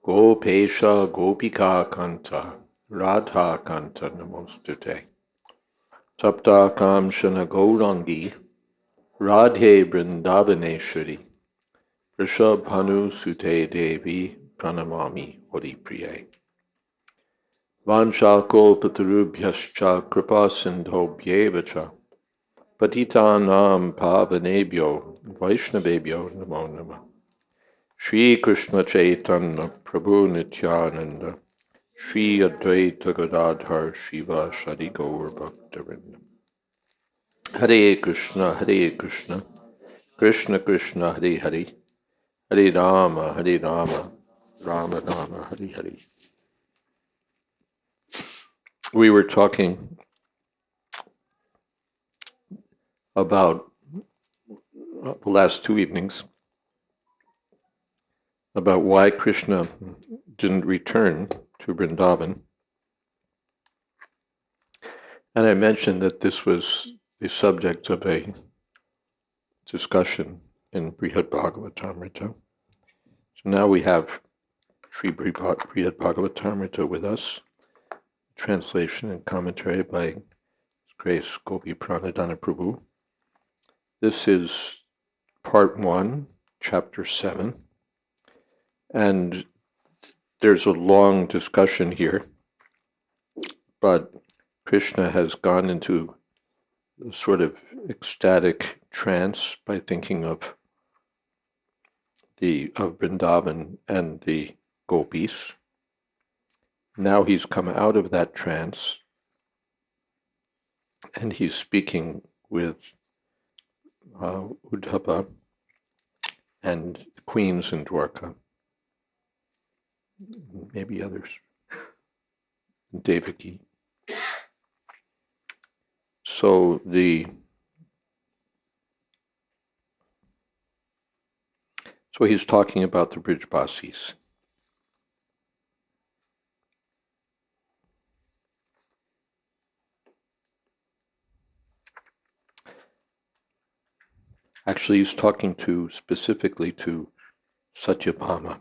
Gopesha Gopika Kanta Radha Kanta Namostute Tapta Kamshana Gaurangi Radhe Vrindavaneshwari Rishabhanu Sute Devi Pranamami Haripriye Vanchakolpatarubhyascha Kripa Sindhobhyevacha Patitanam Pavanebhyo Vaishnavebhyo Namo Namah Shri Krishna Chaitanya Prabhu Nityananda Shri Advaita Gadadhar Shiva Shadi Gaur Bhaktarinda Hare Krishna Krishna Krishna Hare Hare Hare Rama Rama Rama Hare Hare. We were talking about the last 2 evenings about why Krishna didn't return to Vrindavan. And I mentioned that this was the subject of a discussion in Brihad Bhagavatamrita. So now we have Sri Brihad Bhagavatamrita with us, translation and commentary by His Grace Gopi Pranadhana Prabhu. This is part 1, chapter 7, and there's a long discussion here, but Krishna has gone into a sort of ecstatic trance by thinking of Vrindavan and the gopis. Now he's come out of that trance and he's speaking with Uddhava and queens in Dwarka, maybe others, Devaki. So he's talking about the Brijbasis. Actually, he's talking specifically to Satyabhama.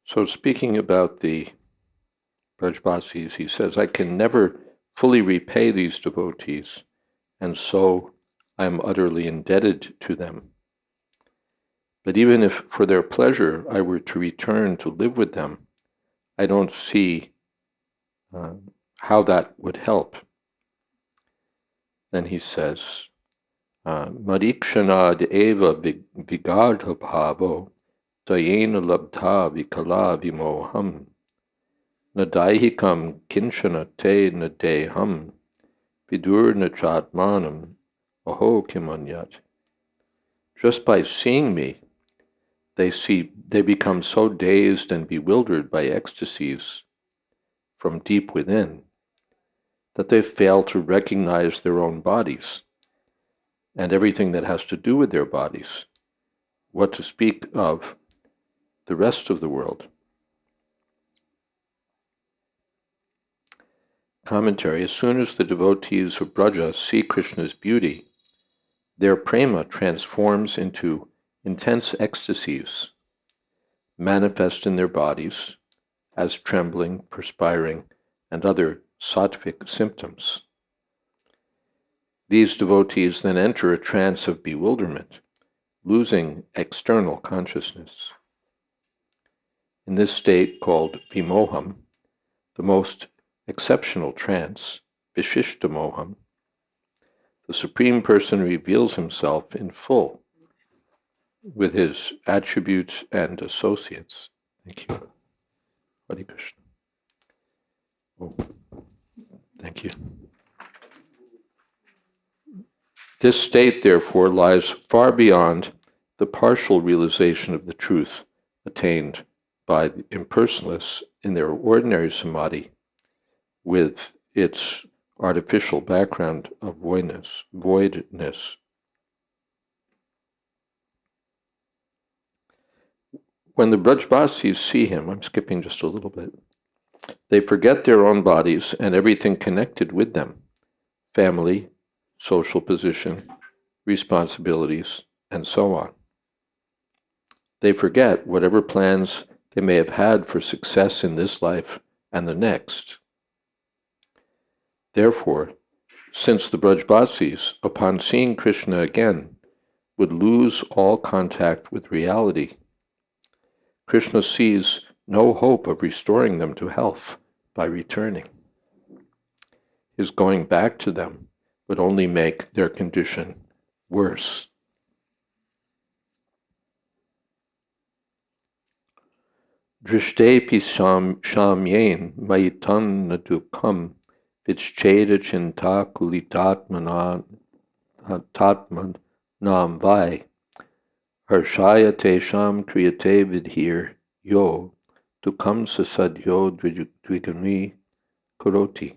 So speaking about the Brajbasis, he says, I can never fully repay these devotees, and so I am utterly indebted to them. But even if for their pleasure I were to return to live with them, I don't see how that would help. Then he says, Marikshanad eva vigardha bhavo dayena labdha vikala vimoham nadaihikam kinshana te nadeham vidur nachatmanam aho kimanyat. Just by seeing me, they become so dazed and bewildered by ecstasies from deep within that they fail to recognize their own bodies and everything that has to do with their bodies, what to speak of the rest of the world. Commentary: as soon as the devotees of Braja see Krishna's beauty, their prema transforms into intense ecstasies, manifest in their bodies as trembling, perspiring, and other sattvic symptoms. These devotees then enter a trance of bewilderment, losing external consciousness. In this state, called vimoham, the most exceptional trance, Vishishtamoham, the Supreme Person reveals himself in full with his attributes and associates. Thank you. Hare Krishna. Oh, thank you. This state, therefore, lies far beyond the partial realization of the truth attained by the impersonalists in their ordinary samadhi with its artificial background of voidness. When the Brajbasis see him, I'm skipping just a little bit, they forget their own bodies and everything connected with them, family, social position, responsibilities, and so on. They forget whatever plans they may have had for success in this life and the next. Therefore, since the Brajbasis, upon seeing Krishna again, would lose all contact with reality, Krishna sees no hope of restoring them to health by returning. His going back to them would only make their condition worse. Drishdepi shamyen maitan nadukam vichcheda chinta kulitatman nam vai harshaya tesham kriyate vidhir yo dukam sasadyo dvigami karoti.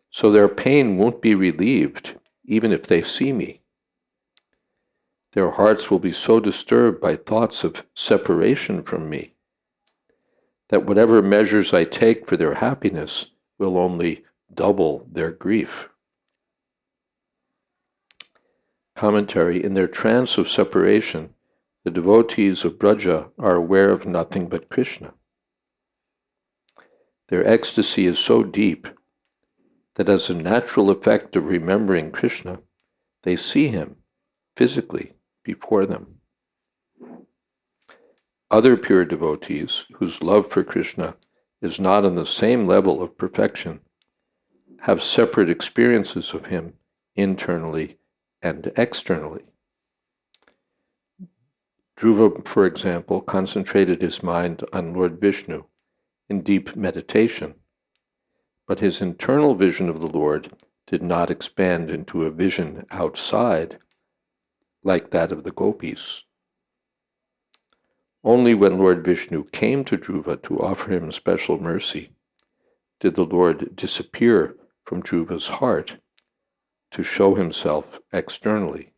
So their pain won't be relieved even if they see me. Their hearts will be so disturbed by thoughts of separation from me that whatever measures I take for their happiness will only double their grief. Commentary: in their trance of separation, the devotees of Braja are aware of nothing but Krishna. Their ecstasy is so deep that as a natural effect of remembering Krishna, they see him physically before them. Other pure devotees, whose love for Krishna is not on the same level of perfection, have separate experiences of him internally and externally. Dhruva, for example, concentrated his mind on Lord Vishnu in deep meditation, but his internal vision of the Lord did not expand into a vision outside like that of the gopis. Only when Lord Vishnu came to Dhruva to offer him special mercy did the Lord disappear from Dhruva's heart to show himself externally.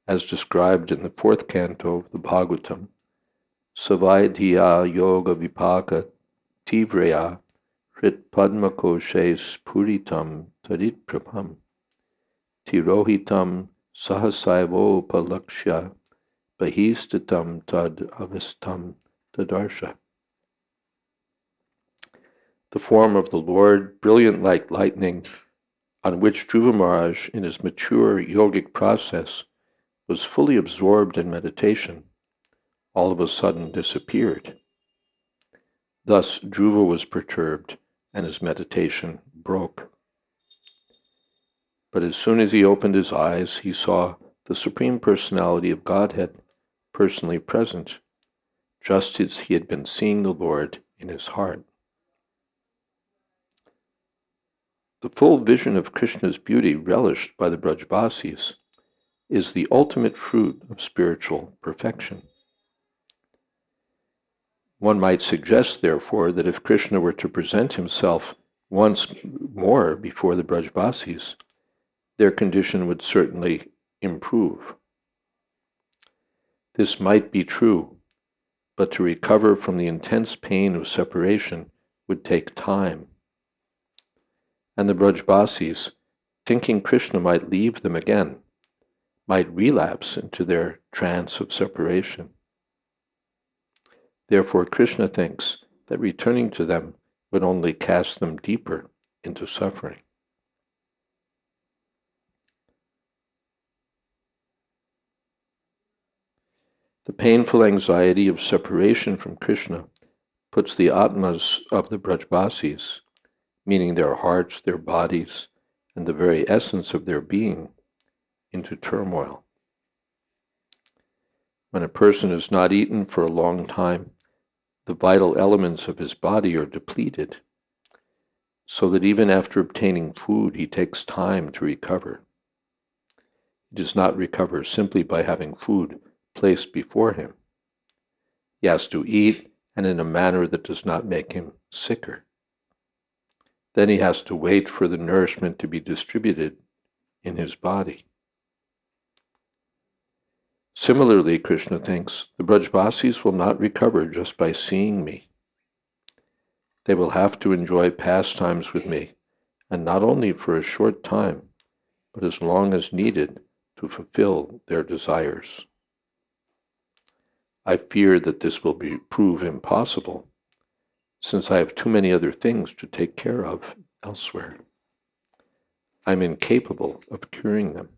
As described in the 4th canto of the Bhagavatam, Savaidhiya Yoga Vipaka Tivreya Hrit Padmakoshe Spuritam Tadit Prabham Tirohitam Sahasaivo Palakshya Bahistatam Tad Avastam Tadarsha. The form of the Lord, brilliant like lightning, on which Dhruva Maharaj, in his mature yogic process, was fully absorbed in meditation, all of a sudden disappeared. Thus Dhruva was perturbed and his meditation broke. But as soon as he opened his eyes, he saw the Supreme Personality of Godhead personally present, just as he had been seeing the Lord in his heart. The full vision of Krishna's beauty relished by the Brajbasis is the ultimate fruit of spiritual perfection. One might suggest, therefore, that if Krishna were to present himself once more before the Brajbasis, their condition would certainly improve. This might be true, but to recover from the intense pain of separation would take time. And the Brajbasis, thinking Krishna might leave them again, might relapse into their trance of separation. Therefore, Krishna thinks that returning to them would only cast them deeper into suffering. The painful anxiety of separation from Krishna puts the Atmas of the Brajbasis, meaning their hearts, their bodies, and the very essence of their being, into turmoil. When a person has not eaten for a long time, the vital elements of his body are depleted, so that even after obtaining food, he takes time to recover. He does not recover simply by having food placed before him. He has to eat, and in a manner that does not make him sicker. Then he has to wait for the nourishment to be distributed in his body. Similarly, Krishna thinks, the Brajbasis will not recover just by seeing me. They will have to enjoy pastimes with me and not only for a short time, but as long as needed to fulfill their desires. I fear that this will prove impossible, since I have too many other things to take care of elsewhere. I'm incapable of curing them.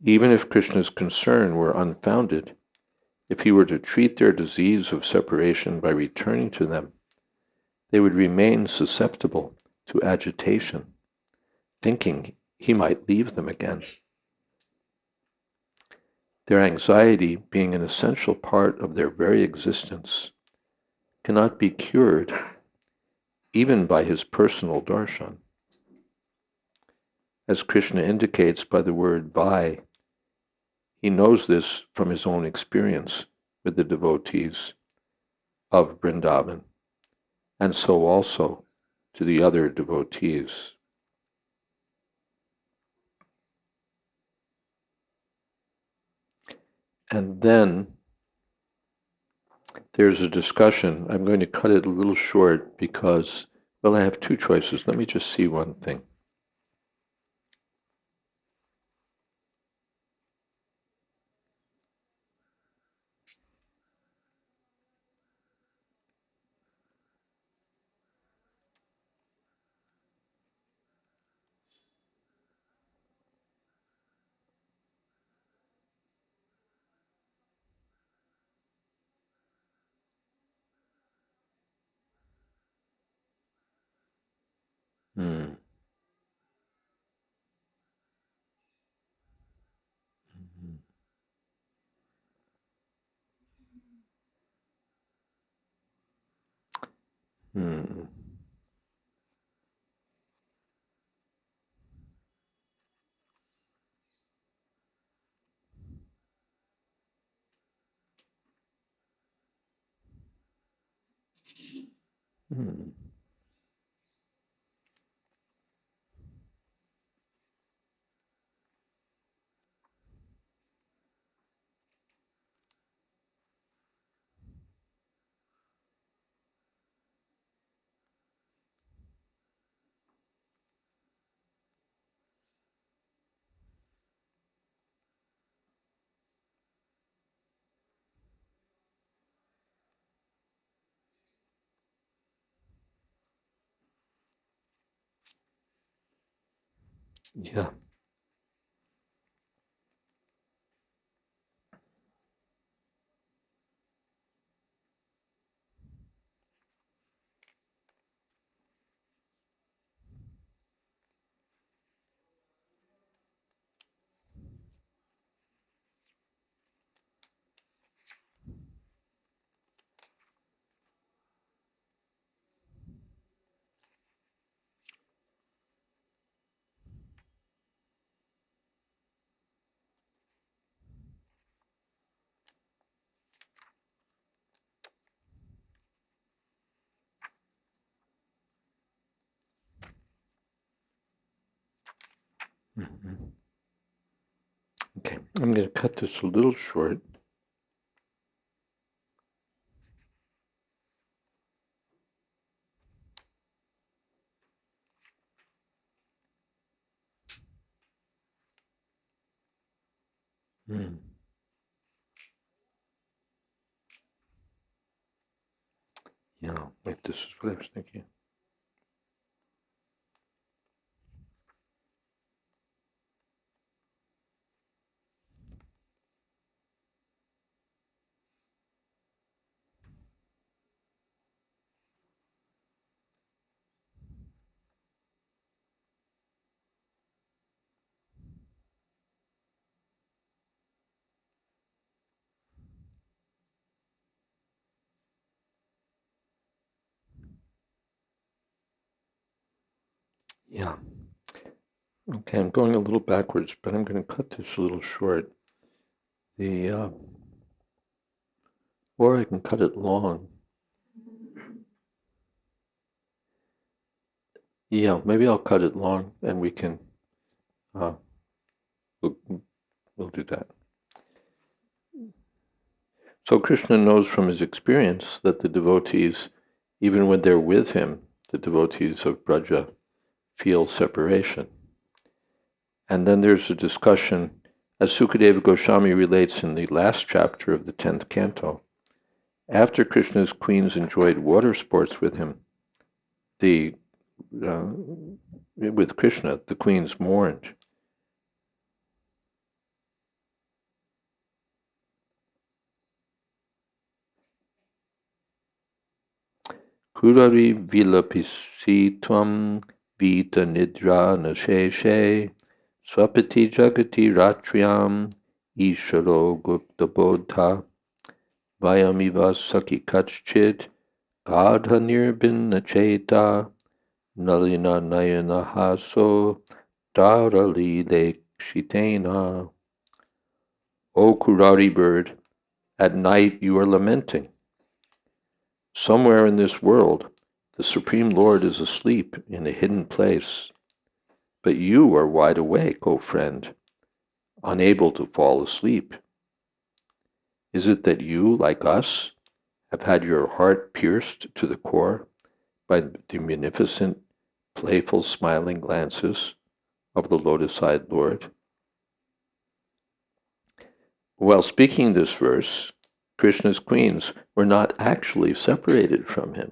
Even if Krishna's concern were unfounded, if he were to treat their disease of separation by returning to them, they would remain susceptible to agitation, thinking he might leave them again. Their anxiety, being an essential part of their very existence, cannot be cured even by his personal darshan. As Krishna indicates by the word by, he knows this from his own experience with the devotees of Vrindavan, and so also to the other devotees. And then there's a discussion. I'm going to cut it a little short because, well, I have two choices. Let me just see one thing. Hmm. Hmm. Hmm. Yeah. Mm-hmm. Okay, I'm going to cut this a little short. Hmm. Yeah, wait, this is what I was thinking. Yeah. Okay, I'm going a little backwards, but I'm going to cut this a little short. Or I can cut it long. Yeah, maybe I'll cut it long, and we can. We'll, we'll do that. So Krishna knows from his experience that the devotees, Even when they're with him, the devotees of Braja feel separation. And then there's a discussion, as Sukadeva Goswami relates in the last chapter of the 10th canto. After Krishna's queens enjoyed water sports with him, with Krishna, the queens mourned. Kurari vilapisi tvam vita nidra nasheshe swapati jagati ratriam isharo gupta bodha vayamiva saki kachchid gadha nirbinna cheta nalina nayana haso darali lekshitena. O Kurari bird, at night you are lamenting. Somewhere in this world, the Supreme Lord is asleep in a hidden place, but you are wide awake, O friend, unable to fall asleep. Is it that you, like us, have had your heart pierced to the core by the munificent, playful, smiling glances of the lotus-eyed Lord? While speaking this verse, Krishna's queens were not actually separated from him.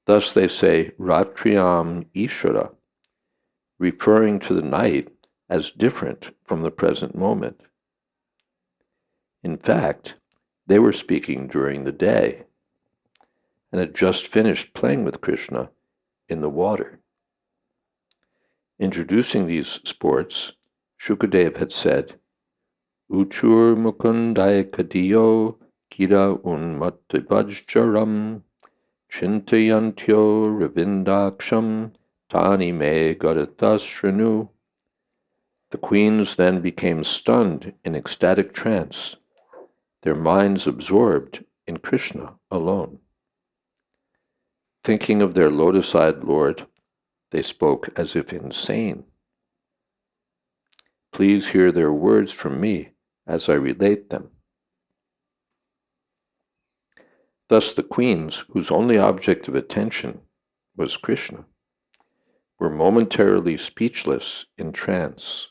Thus they say Ratriyam Ishvara, referring to the night as different from the present moment. In fact, they were speaking during the day and had just finished playing with Krishna in the water. Introducing these sports, Shukadev had said, Uchur Mukundaya Kadiyo Kira Unmatibajjaram Chintayantyo Ravindaksham Tani Me Gadatashranu. The queens then became stunned in ecstatic trance, their minds absorbed in Krishna alone. Thinking of their lotus-eyed Lord, they spoke as if insane. Please hear their words from me as I relate them. Thus the queens, whose only object of attention was Krishna, were momentarily speechless in trance.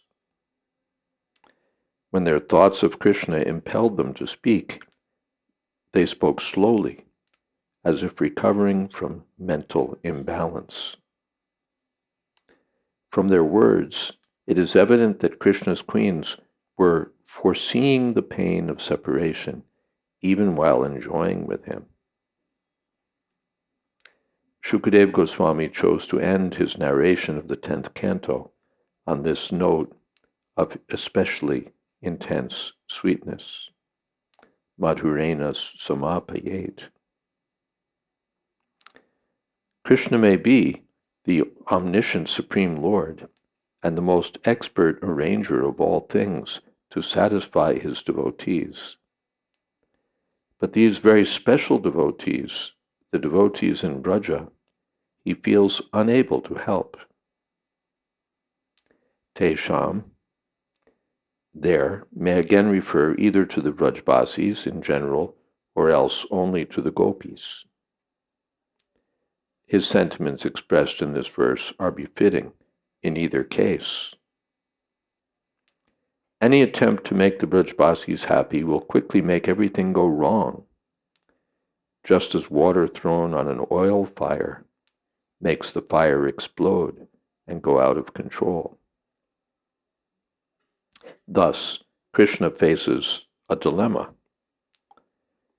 When their thoughts of Krishna impelled them to speak, they spoke slowly, as if recovering from mental imbalance. From their words, it is evident that Krishna's queens were foreseeing the pain of separation, even while enjoying with him. Shukadev Goswami chose to end his narration of the 10th canto on this note of especially intense sweetness. Madhurena samapayet. Krishna may be the omniscient Supreme Lord and the most expert arranger of all things to satisfy his devotees. But these very special devotees, the devotees in Braja, he feels unable to help. Tesham, there, may again refer either to the Vrajbasis in general or else only to the gopis. His sentiments expressed in this verse are befitting in either case. Any attempt to make the Vrajbasis happy will quickly make everything go wrong, just as water thrown on an oil fire makes the fire explode and go out of control. Thus, Krishna faces a dilemma.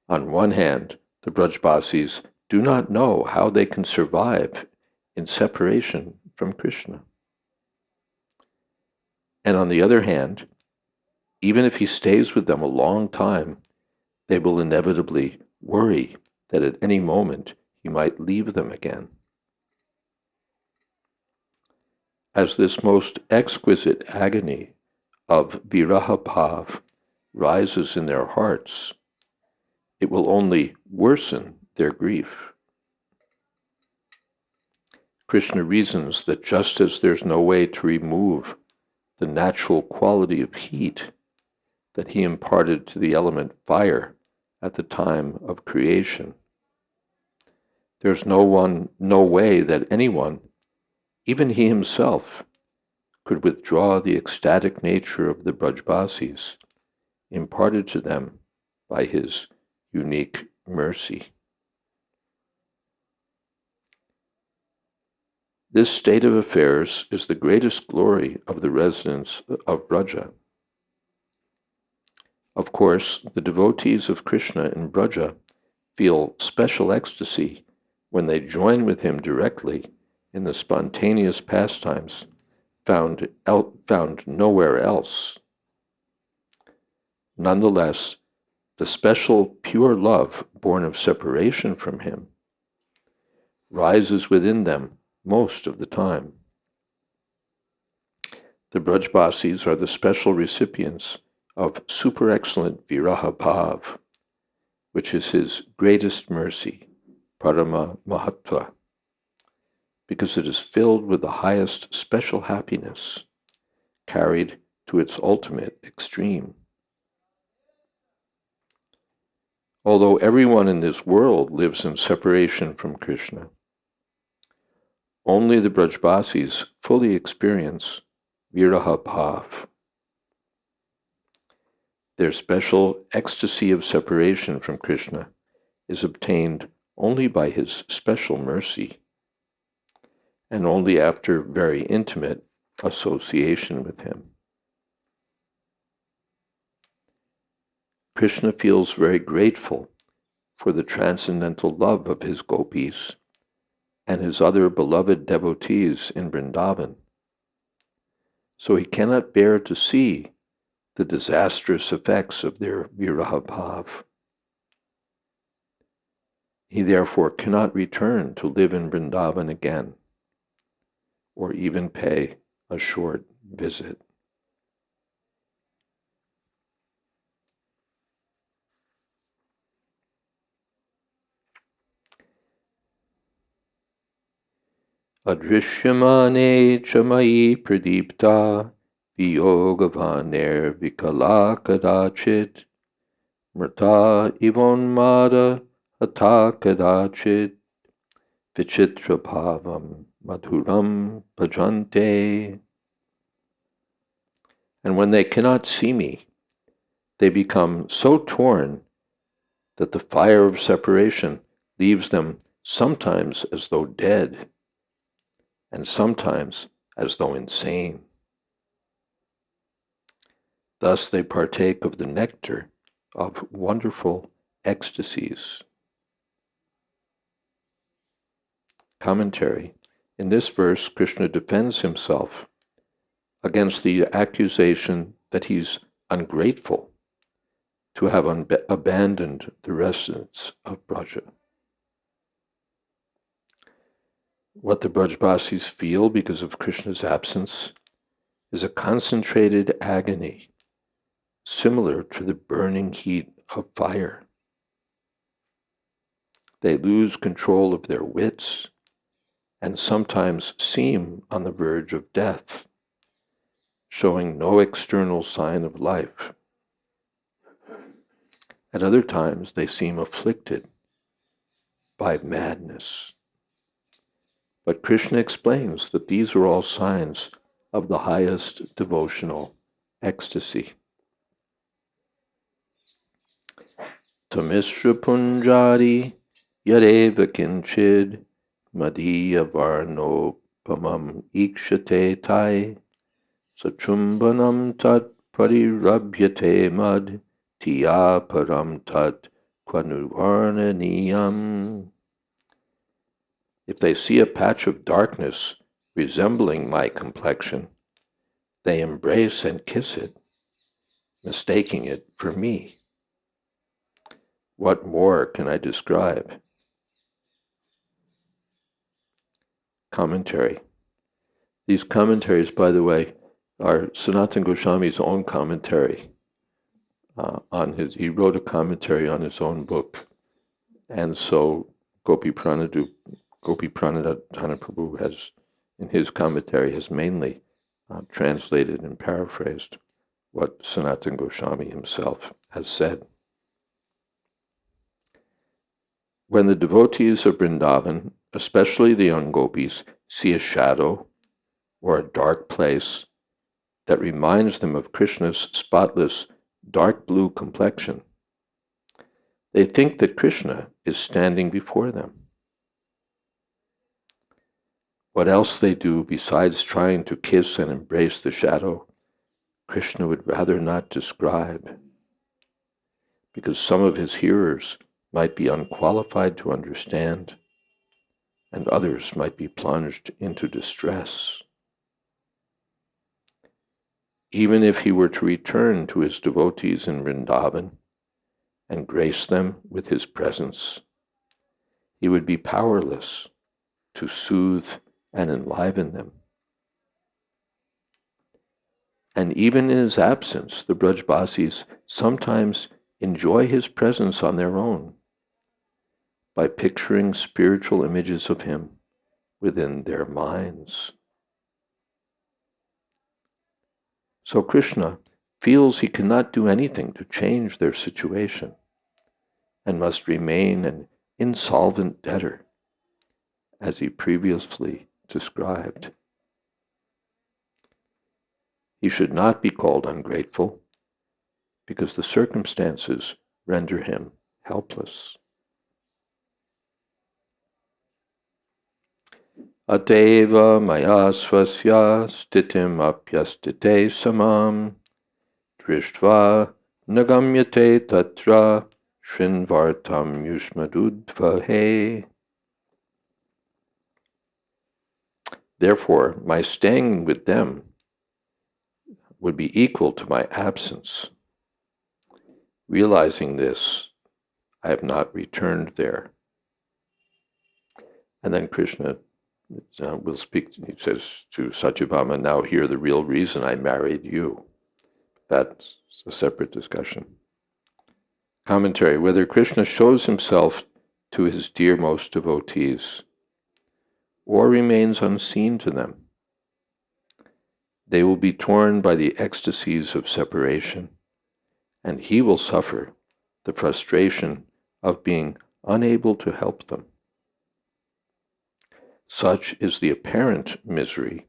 On one hand, the Vrajbasis do not know how they can survive in separation from Krishna. And on the other hand, even if he stays with them a long time, they will inevitably worry that at any moment he might leave them again. As this most exquisite agony of viraha bhav rises in their hearts, it will only worsen their grief. Krishna reasons that just as there's no way to remove the natural quality of heat that he imparted to the element fire at the time of creation, There's no way that anyone, even he himself, could withdraw the ecstatic nature of the Brajbasis imparted to them by his unique mercy. This state of affairs is the greatest glory of the residents of Braja. Of course, the devotees of Krishna in Braja feel special ecstasy when they join with him directly in the spontaneous pastimes found nowhere else. Nonetheless, the special pure love born of separation from him rises within them most of the time. The Brajbasis are the special recipients of super excellent Viraha Bhav, which is his greatest mercy, Parama Mahatva, because it is filled with the highest special happiness, carried to its ultimate extreme. Although everyone in this world lives in separation from Krishna, only the Brajbasis fully experience Viraha Bhav. Their special ecstasy of separation from Krishna is obtained only by his special mercy, and only after very intimate association with him. Krishna feels very grateful for the transcendental love of his gopis and his other beloved devotees in Vrindavan, so he cannot bear to see the disastrous effects of their Viraha Bhav. He therefore cannot return to live in Vrindavan again, or even pay a short visit. Adrishyamane chamayi pradipta viyogavaner vikala kadachit mrta ivonmada hata kadachit vichitra bhavam madhuram bhajante. And when they cannot see me, they become so torn that the fire of separation leaves them sometimes as though dead, and sometimes as though insane. Thus they partake of the nectar of wonderful ecstasies. Commentary. In this verse, Krishna defends himself against the accusation that he's ungrateful to have abandoned the residents of Braja. What the Brajbasis feel because of Krishna's absence is a concentrated agony, similar to the burning heat of fire. They lose control of their wits and sometimes seem on the verge of death, showing no external sign of life. At other times, they seem afflicted by madness. But Krishna explains that these are all signs of the highest devotional ecstasy. Tamisra punjari yareva kinchid madhya varnopamam ikshate tai sachumbanam tat parirabhyate mad tiya param tat kwanuvarnaniyam. If they see a patch of darkness resembling my complexion, they embrace and kiss it, mistaking it for me. What more can I describe? Commentary. These commentaries, by the way, are Sanatana Goswami's own commentary he wrote a commentary on his own book. And so Gopi Pranadhana Prabhu has, in his commentary, has mainly translated and paraphrased what Sanatana Goswami himself has said. When the devotees of Vrindavan, especially the young gopis, see a shadow or a dark place that reminds them of Krishna's spotless dark blue complexion, they think that Krishna is standing before them. What else they do besides trying to kiss and embrace the shadow, Krishna would rather not describe, because some of his hearers might be unqualified to understand, and others might be plunged into distress. Even if he were to return to his devotees in Vrindavan and grace them with his presence, he would be powerless to soothe and enliven them. And even in his absence, the Brajbasis sometimes enjoy his presence on their own by picturing spiritual images of him within their minds. So Krishna feels he cannot do anything to change their situation and must remain an insolvent debtor, as he previously described. He should not be called ungrateful because the circumstances render him helpless. Ateva maya svasya stitim apyastite samam drishtva nagamyate tatra shrinvartam yushmadudvahe. Therefore, my staying with them would be equal to my absence. Realizing this, I have not returned there. And then Krishna will speak, he says to Satyabhama, now hear the real reason I married you. That's a separate discussion. Commentary, whether Krishna shows himself to his dearmost devotees or remains unseen to them, they will be torn by the ecstasies of separation, and he will suffer the frustration of being unable to help them. Such is the apparent misery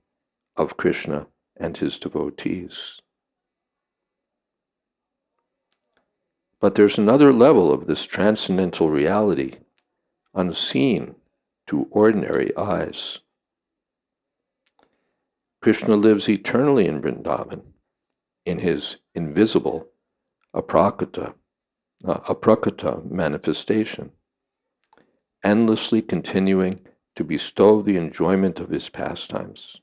of Krishna and his devotees. But there's another level of this transcendental reality, unseen to ordinary eyes. Krishna lives eternally in Vrindavan, in his invisible aprakata manifestation, endlessly continuing to bestow the enjoyment of his pastimes.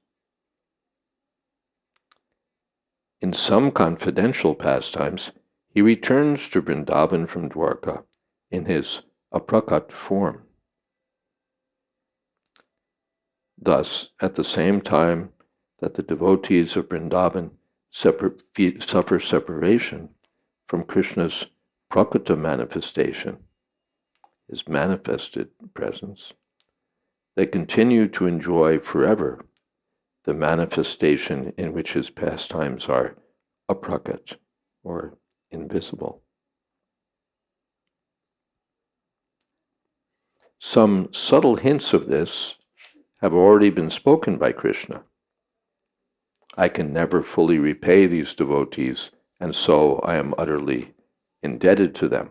In some confidential pastimes, he returns to Vrindavan from Dwarka in his aprakat form. Thus, at the same time that the devotees of Vrindavan suffer separation from Krishna's prakata manifestation, his manifested presence, they continue to enjoy forever the manifestation in which his pastimes are aprakat, or invisible. Some subtle hints of this have already been spoken by Krishna. I can never fully repay these devotees, and so I am utterly indebted to them.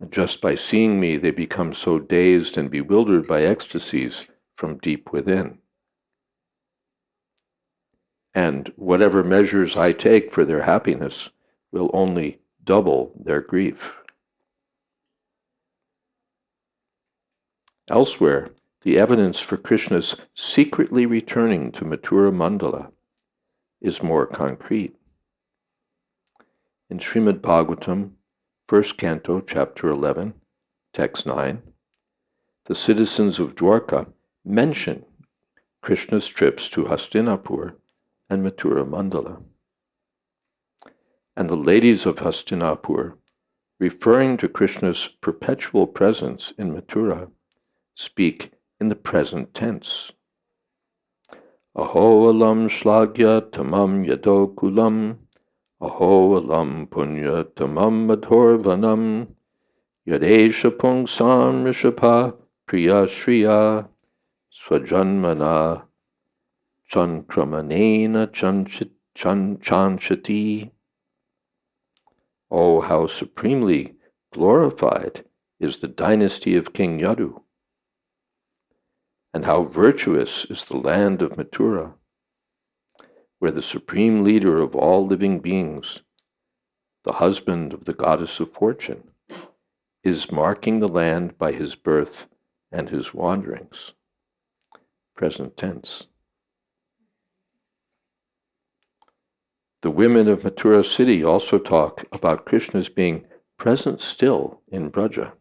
Just by seeing me, they become so dazed and bewildered by ecstasies from deep within. And whatever measures I take for their happiness will only double their grief. Elsewhere, the evidence for Krishna's secretly returning to Mathura Mandala is more concrete. In Srimad Bhagavatam, 1st Canto, Chapter 11, Text 9, the citizens of Dwarka mention Krishna's trips to Hastinapur and Mathura Mandala. And the ladies of Hastinapur, referring to Krishna's perpetual presence in Mathura, speak in the present tense. Aho alam shlagya tamam yado kulam, aho alam punya tamam madhorvanam, Yadesha pungsam rishapa priya shriya swajanmana chankramanena chanchati. Oh, how supremely glorified is the dynasty of King Yadu, and how virtuous is the land of Mathura, where the supreme leader of all living beings, the husband of the goddess of fortune, is marking the land by his birth and his wanderings. Present tense. The women of Mathura city also talk about Krishna's being present still in Braja.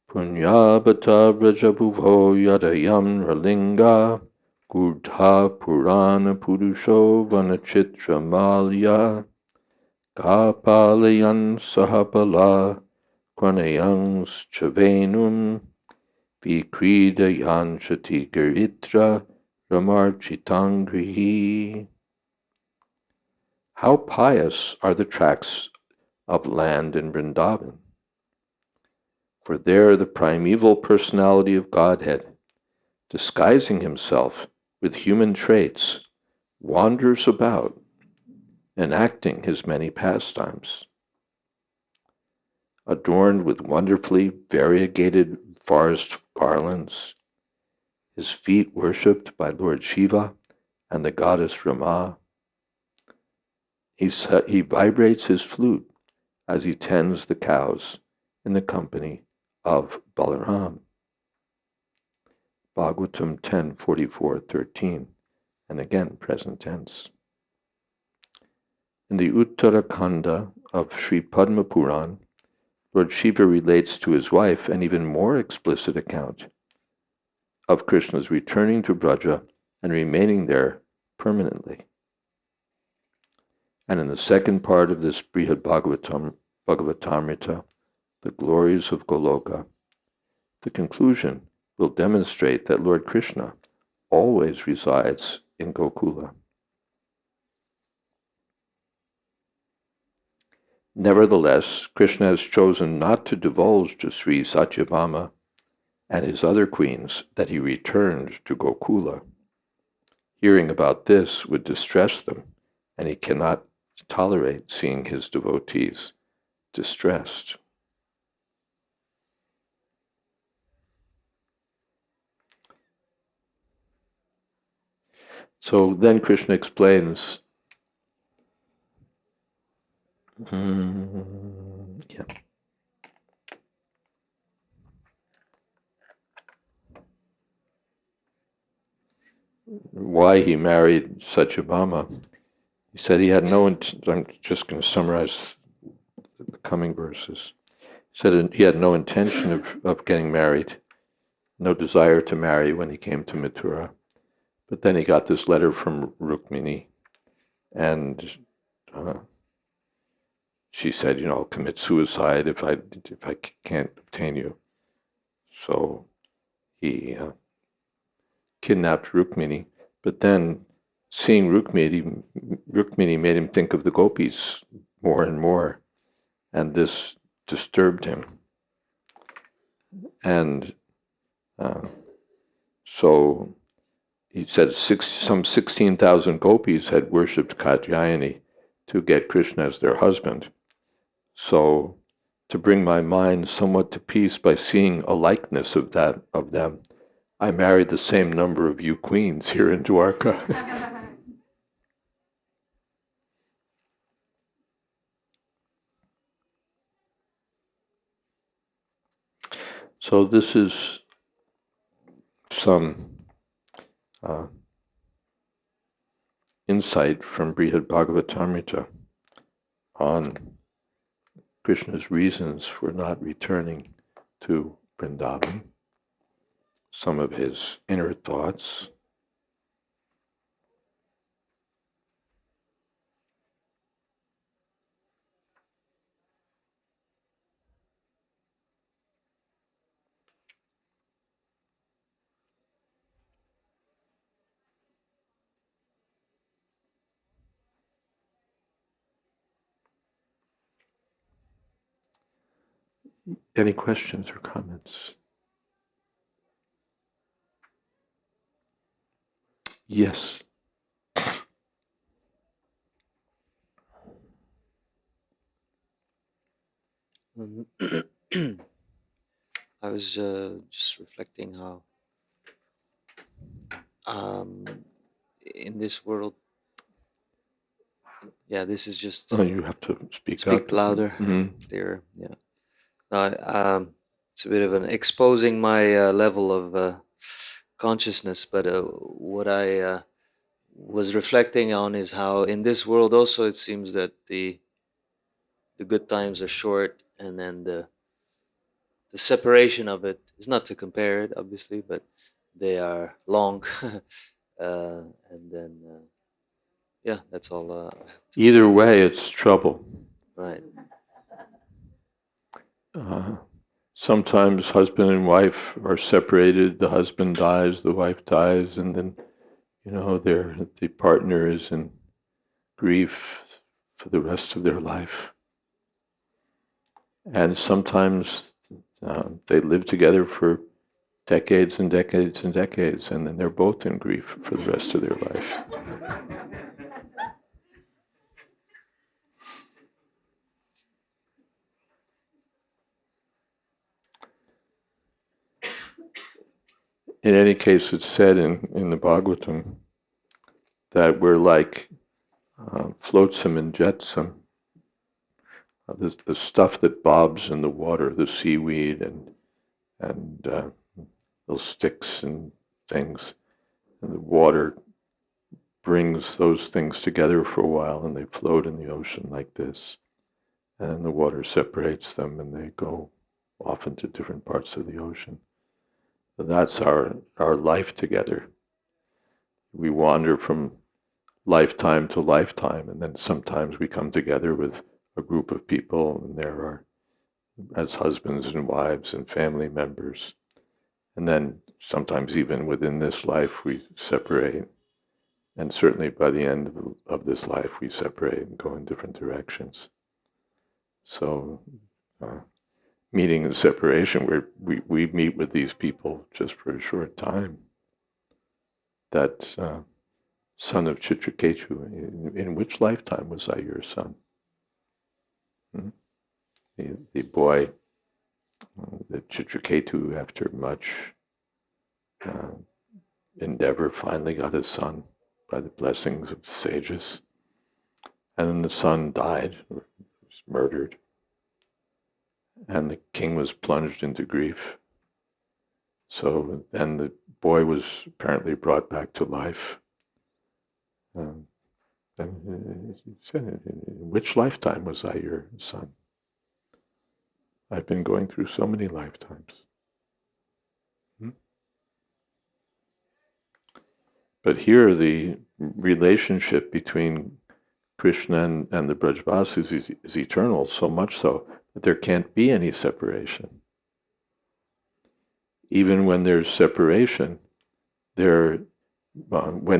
Punyabhata Vrajabhuvo Yadayam Ralinga Gurdha Purana Purusho Vanachitra Malya Kapalayan Sahabala Kranayans Chavenum Vikridayan Shati Giritra Ramarchitangrihi. How pious are the tracts of land in Vrindavan! For there the primeval personality of Godhead, disguising himself with human traits, wanders about, enacting his many pastimes. Adorned with wonderfully variegated forest garlands, his feet worshipped by Lord Shiva and the goddess Rama, he vibrates his flute as he tends the cows in the company of Balaram. Bhagavatam 10:44-13, and again present tense. In the Uttarakhanda of Sri Padma Puran, Lord Shiva relates to his wife an even more explicit account of Krishna's returning to Braja and remaining there permanently. And in the second part of this Brihad Bhagavatamrita, the glories of Goloka, the conclusion will demonstrate that Lord Krishna always resides in Gokula. Nevertheless, Krishna has chosen not to divulge to Sri Satyabhama and his other queens that he returned to Gokula. Hearing about this would distress them, and he cannot tolerate seeing his devotees distressed. So then Krishna explains why he married Satyabhama. He said he had no I'm just going to summarize the coming verses. He said he had no intention of getting married, no desire to marry when he came to Mathura. But then he got this letter from Rukmini, and she said, I'll commit suicide if I can't obtain you. So he kidnapped Rukmini, but then seeing Rukmini made him think of the gopis more and more, and this disturbed him. And so he said some 16,000 gopis had worshipped Katyayani to get Krishna as their husband. So to bring my mind somewhat to peace by seeing a likeness of them, I married the same number of you queens here in Dwarka. So this is some insight from Brihad Bhagavatamrita on Krishna's reasons for not returning to Vrindavan, some of his inner thoughts. Any questions or comments? Yes. I was just reflecting how um, in this world, this is just Oh, you have to speak up. speak louder, Mm-hmm. clearer. Yeah, it's a bit of an exposing my level of consciousness. But what I was reflecting on is how in this world also it seems that the good times are short, and then the separation of it is not to compare it, obviously, but they are long. And then, that's all I have to Either say. way, it's trouble. Right. Uh, Sometimes husband and wife are separated. The husband dies, the wife dies, and then the partner is in grief for the rest of their life. And sometimes they live together for decades and decades and decades, and then they're both in grief for the rest of their life. In any case, it's said in the Bhagavatam that we're like flotsam and jetsam, the stuff that bobs in the water, the seaweed and those sticks and things, and the water brings those things together for a while, and they float in the ocean like this, and the water separates them, and they go off into different parts of the ocean. So that's our life together. We wander from lifetime to lifetime, and then sometimes we come together with a group of people, and there are as husbands and wives and family members. And then sometimes even within this life we separate. And certainly by the end of this life we separate and go in different directions. So meeting and separation, where we meet with these people just for a short time. That son of Chitraketu, in which lifetime was I your son? The boy, the Chitraketu, after much endeavor, finally got his son by the blessings of the sages. And then the son died, or was murdered, and the king was plunged into grief. So then the boy was apparently brought back to life. And he said, in which lifetime was I your son? I've been going through so many lifetimes. But here the relationship between Krishna and the Brajvasis is eternal, so much so that there can't be any separation. Even when there's separation, when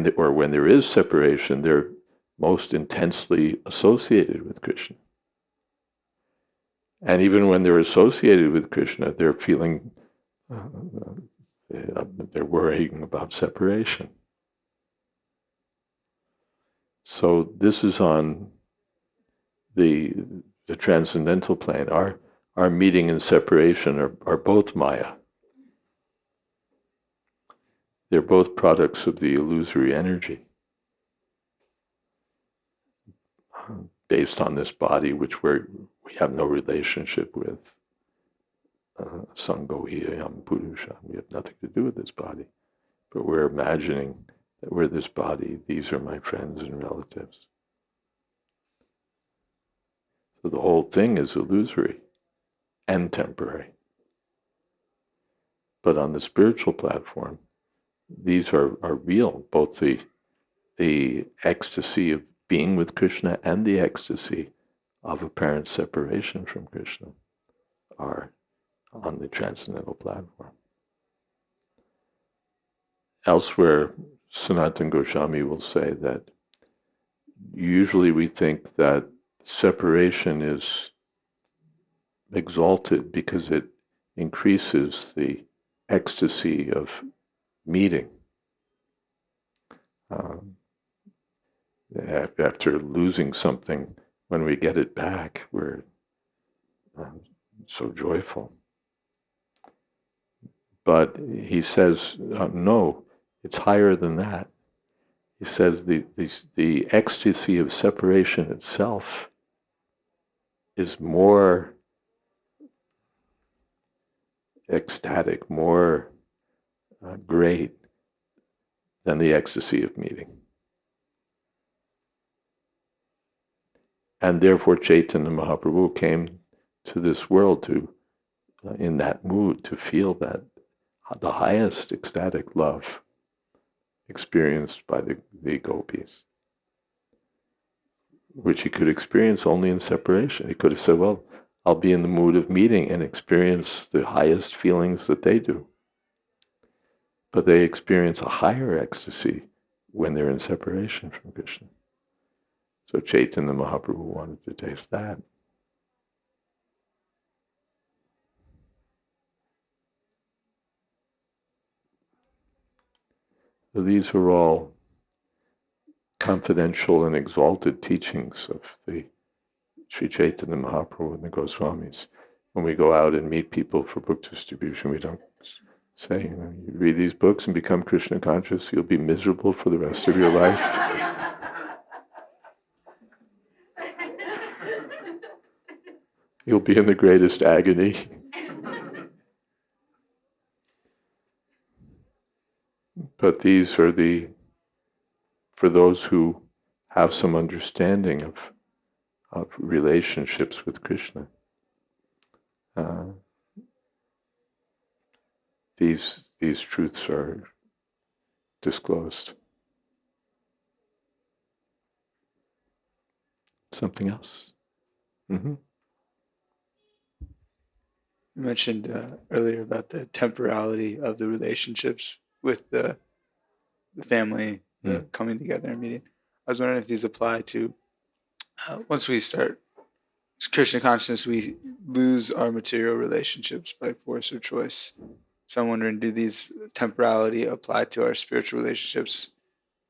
there is separation, they're most intensely associated with Krishna. And even when they're associated with Krishna, they're feeling, they're worrying about separation. So this is on the transcendental plane. Our meeting and separation are both Maya. They're both products of the illusory energy based on this body, which we have no relationship with. Sangohiyam Purusha. We have nothing to do with this body. But we're imagining that we're this body. These are my friends and relatives. So the whole thing is illusory and temporary. But on the spiritual platform, these are real, both the ecstasy of being with Krishna and the ecstasy of apparent separation from Krishna are on the transcendental platform. Elsewhere, Sanatana Goswami will say that usually we think that separation is exalted because it increases the ecstasy of meeting. After losing something, when we get it back, we're so joyful. But he says, no, it's higher than that. He says the ecstasy of separation itself is more ecstatic, more great than the ecstasy of meeting. And therefore Chaitanya Mahaprabhu came to this world to, in that mood, to feel that the highest ecstatic love experienced by the gopis, which he could experience only in separation. He could have said, well, I'll be in the mood of meeting and experience the highest feelings that they do. But they experience a higher ecstasy when they're in separation from Krishna. So Chaitanya Mahaprabhu wanted to taste that. So these are all confidential and exalted teachings of the Sri Chaitanya Mahaprabhu and the Goswamis. When we go out and meet people for book distribution, we don't say, you read these books and become Krishna conscious, you'll be miserable for the rest of your life. You'll be in the greatest agony. But these are for those who have some understanding of relationships with Krishna. These truths are disclosed. Something else? Mm-hmm. You mentioned earlier about the temporality of the relationships with the family coming together and meeting. I was wondering if these apply to once we start Krishna consciousness, we lose our material relationships by force or choice. So I'm wondering, do these temporality apply to our spiritual relationships?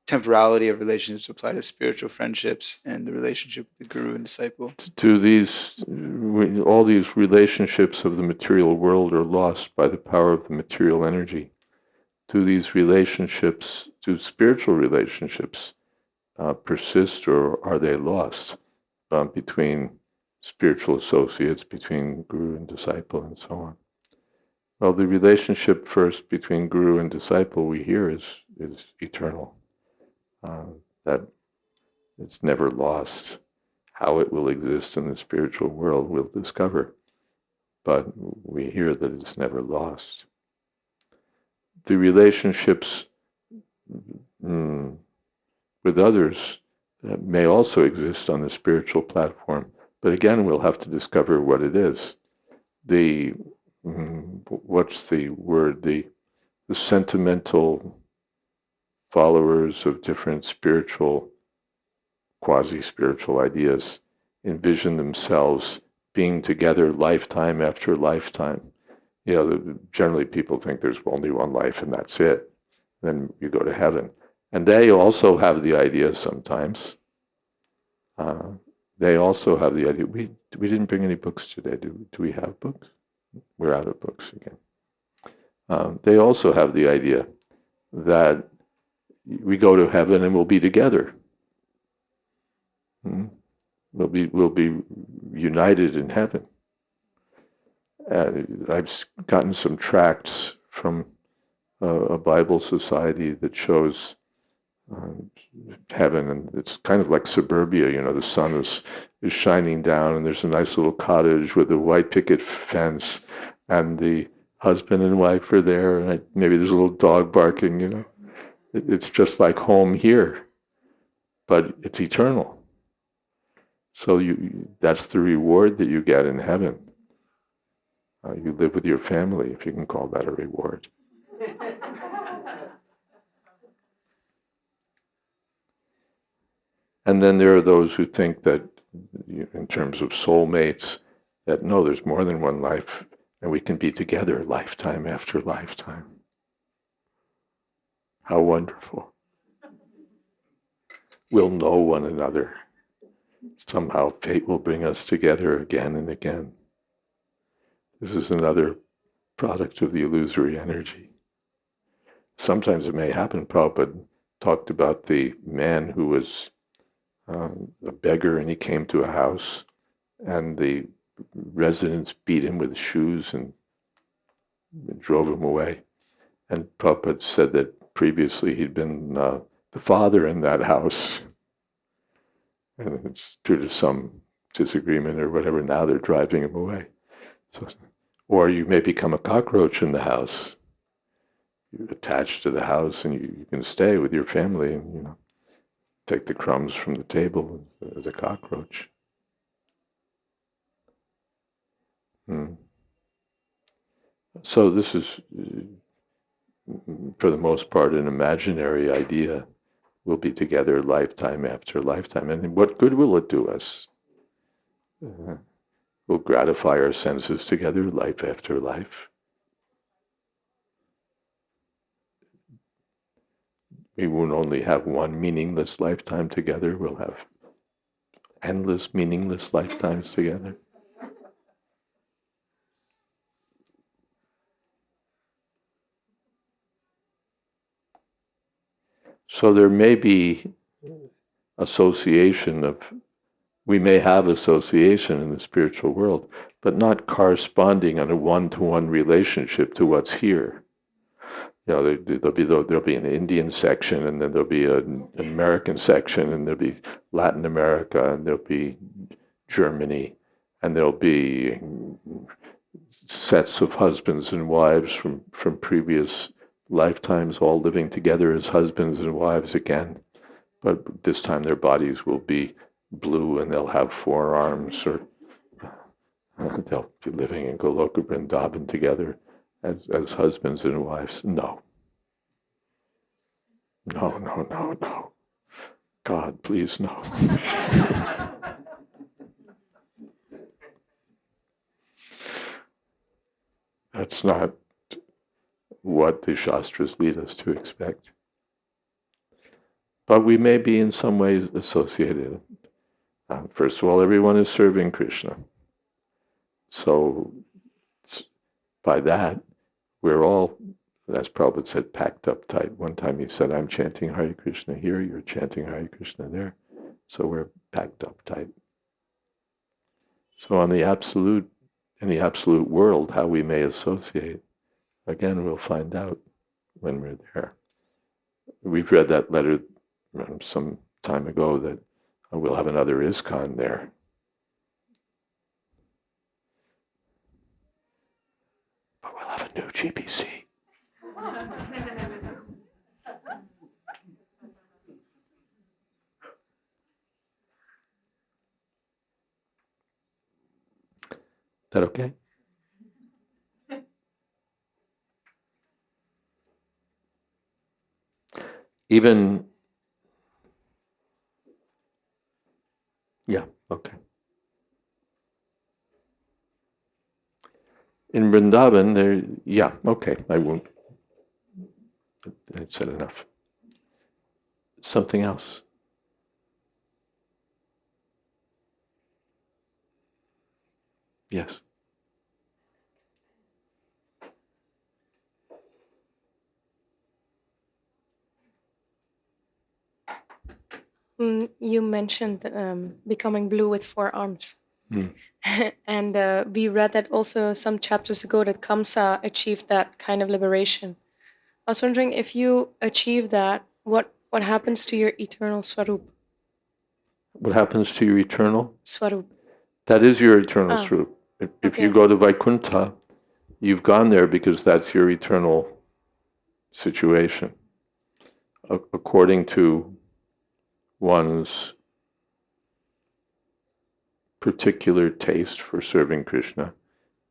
Temporality of relationships apply to spiritual friendships and the relationship with the guru and disciple? To all these relationships of the material world are lost by the power of the material energy. Do these relationships, do spiritual relationships persist, or are they lost between spiritual associates, between guru and disciple, and so on? Well, the relationship first between guru and disciple, we hear, is eternal. That it's never lost. How it will exist in the spiritual world, we'll discover. But we hear that it's never lost. The relationships with others may also exist on the spiritual platform, but again, we'll have to discover what it is. What's the word? The sentimental followers of different spiritual, quasi-spiritual ideas envision themselves being together lifetime after lifetime. Generally people think there's only one life and that's it. Then you go to heaven. And they also have the idea sometimes. They also have the idea. We didn't bring any books today. Do we have books? We're out of books again. They also have the idea that we go to heaven and we'll be together. We'll be united in heaven. I've gotten some tracts from a Bible society that shows heaven, and it's kind of like suburbia. The sun is shining down, and there's a nice little cottage with a white picket fence, and the husband and wife are there, and maybe there's a little dog barking. It's just like home here, but it's eternal. So that's the reward that you get in heaven. You live with your family, if you can call that a reward. And then there are those who think that, in terms of soulmates, that no, there's more than one life, and we can be together lifetime after lifetime. How wonderful. We'll know one another. Somehow fate will bring us together again and again. This is another product of the illusory energy. Sometimes it may happen. Prabhupada talked about the man who was a beggar, and he came to a house, and the residents beat him with shoes and drove him away. And Prabhupada said that previously he'd been the father in that house. And it's due to some disagreement or whatever, now they're driving him away. So, or you may become a cockroach in the house. You're attached to the house, and you can stay with your family and take the crumbs from the table as a cockroach. So this is, for the most part, an imaginary idea. We'll be together lifetime after lifetime. And what good will it do us? We'll gratify our senses together life after life. We won't only have one meaningless lifetime together, we'll have endless meaningless lifetimes together. So there may be we may have association in the spiritual world, but not corresponding on a one-to-one relationship to what's here. There'll be an Indian section, and then there'll be an American section, and there'll be Latin America, and there'll be Germany, and there'll be sets of husbands and wives from previous lifetimes all living together as husbands and wives again. But this time their bodies will be blue, and they'll have 4 arms, or they'll be living in Goloka Vrindavan together as husbands and wives. No. God, please, no. That's not what the Shastras lead us to expect. But we may be in some ways associated. First of all, everyone is serving Krishna. So by that, we're all, as Prabhupada said, packed up tight. One time he said, I'm chanting Hare Krishna here, you're chanting Hare Krishna there. So we're packed up tight. So in the absolute world, how we may associate, again, we'll find out when we're there. We've read that letter some time ago that we'll have another ISKCON there. But we'll have a new GBC. Is that okay? Even, yeah, okay. In Vrindavan, I won't. I said enough. Something else. Yes. You mentioned becoming blue with 4 arms. And we read that also some chapters ago that Kamsa achieved that kind of liberation. I was wondering, if you achieve that, what happens to your eternal Swarup? What happens to your eternal? Swarup. That is your eternal Swarup. If you go to Vaikuntha, you've gone there because that's your eternal situation. According to one's particular taste for serving Krishna,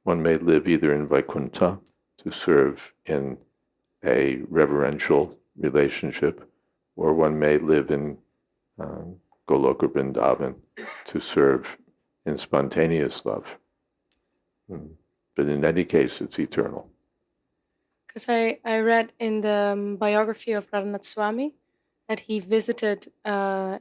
one may live either in Vaikuntha to serve in a reverential relationship, or one may live in Goloka Vrindavan to serve in spontaneous love. But in any case, it's eternal. Because I read in the biography of Jayadvaita Swami that he visited a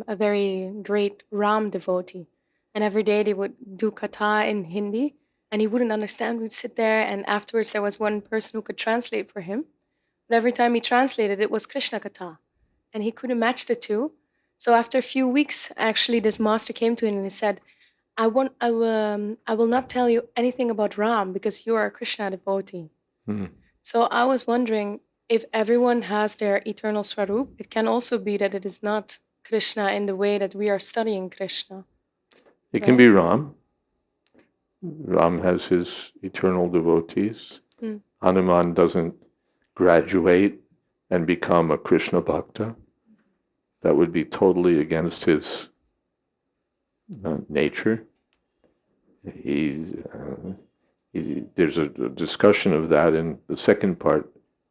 very great Ram devotee. And every day they would do katha in Hindi, and he wouldn't understand. We'd sit there, and afterwards there was one person who could translate for him. But every time he translated, it was Krishna katha, and he couldn't match the two. So after a few weeks, actually, this master came to him and he said, I will not tell you anything about Ram because you are a Krishna devotee. So I was wondering if everyone has their eternal swarup, it can also be that it is not Krishna in the way that we are studying Krishna. It can be Ram. Ram has his eternal devotees. Hanuman doesn't graduate and become a Krishna bhakta. That would be totally against his nature. There's a discussion of that in the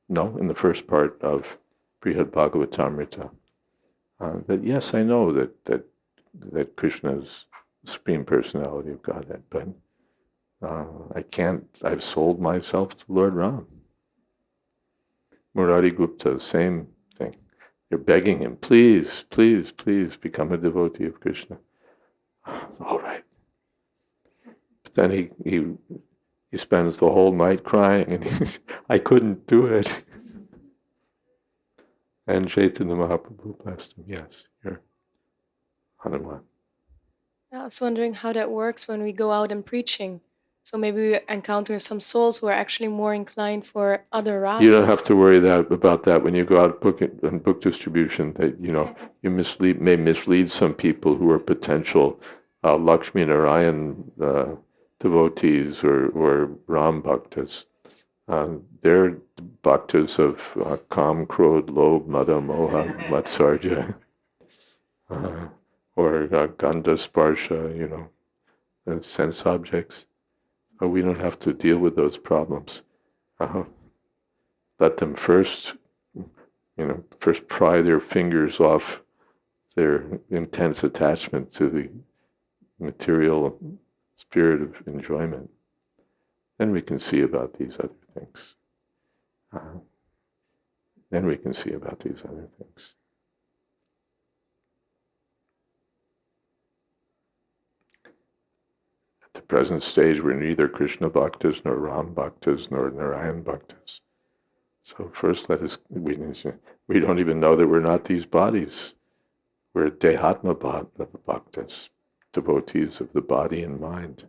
in the first part of Brihad Bhagavatamrita. That yes, I know that Krishna is the Supreme Personality of Godhead, but I've sold myself to Lord Ram. Murari Gupta, same thing. They're begging him, please, please, please become a devotee of Krishna. All right. But then he spends the whole night crying, and I couldn't do it. And Chaitanya Mahaprabhu blessed him. Yes, you're Hanuman. I was wondering how that works when we go out and preaching. So maybe we encounter some souls who are actually more inclined for other rasas. You don't have to worry about that when you go out and book distribution. That you may mislead some people who are potential Lakshmi Narayan devotees or Ram bhaktas. They're bhaktas of Kam, Krodh, Lobh, Mada, Moha, Matsarja, or Gandha, Sparsha, and sense objects. We don't have to deal with those problems. Let them first pry their fingers off their intense attachment to the material spirit of enjoyment. Then we can see about these other things. At the present stage, we're neither Krishna bhaktas, nor Ram bhaktas, nor Narayan bhaktas. So first we don't even know that we're not these bodies. We're Dehatma bhaktas, devotees of the body and mind.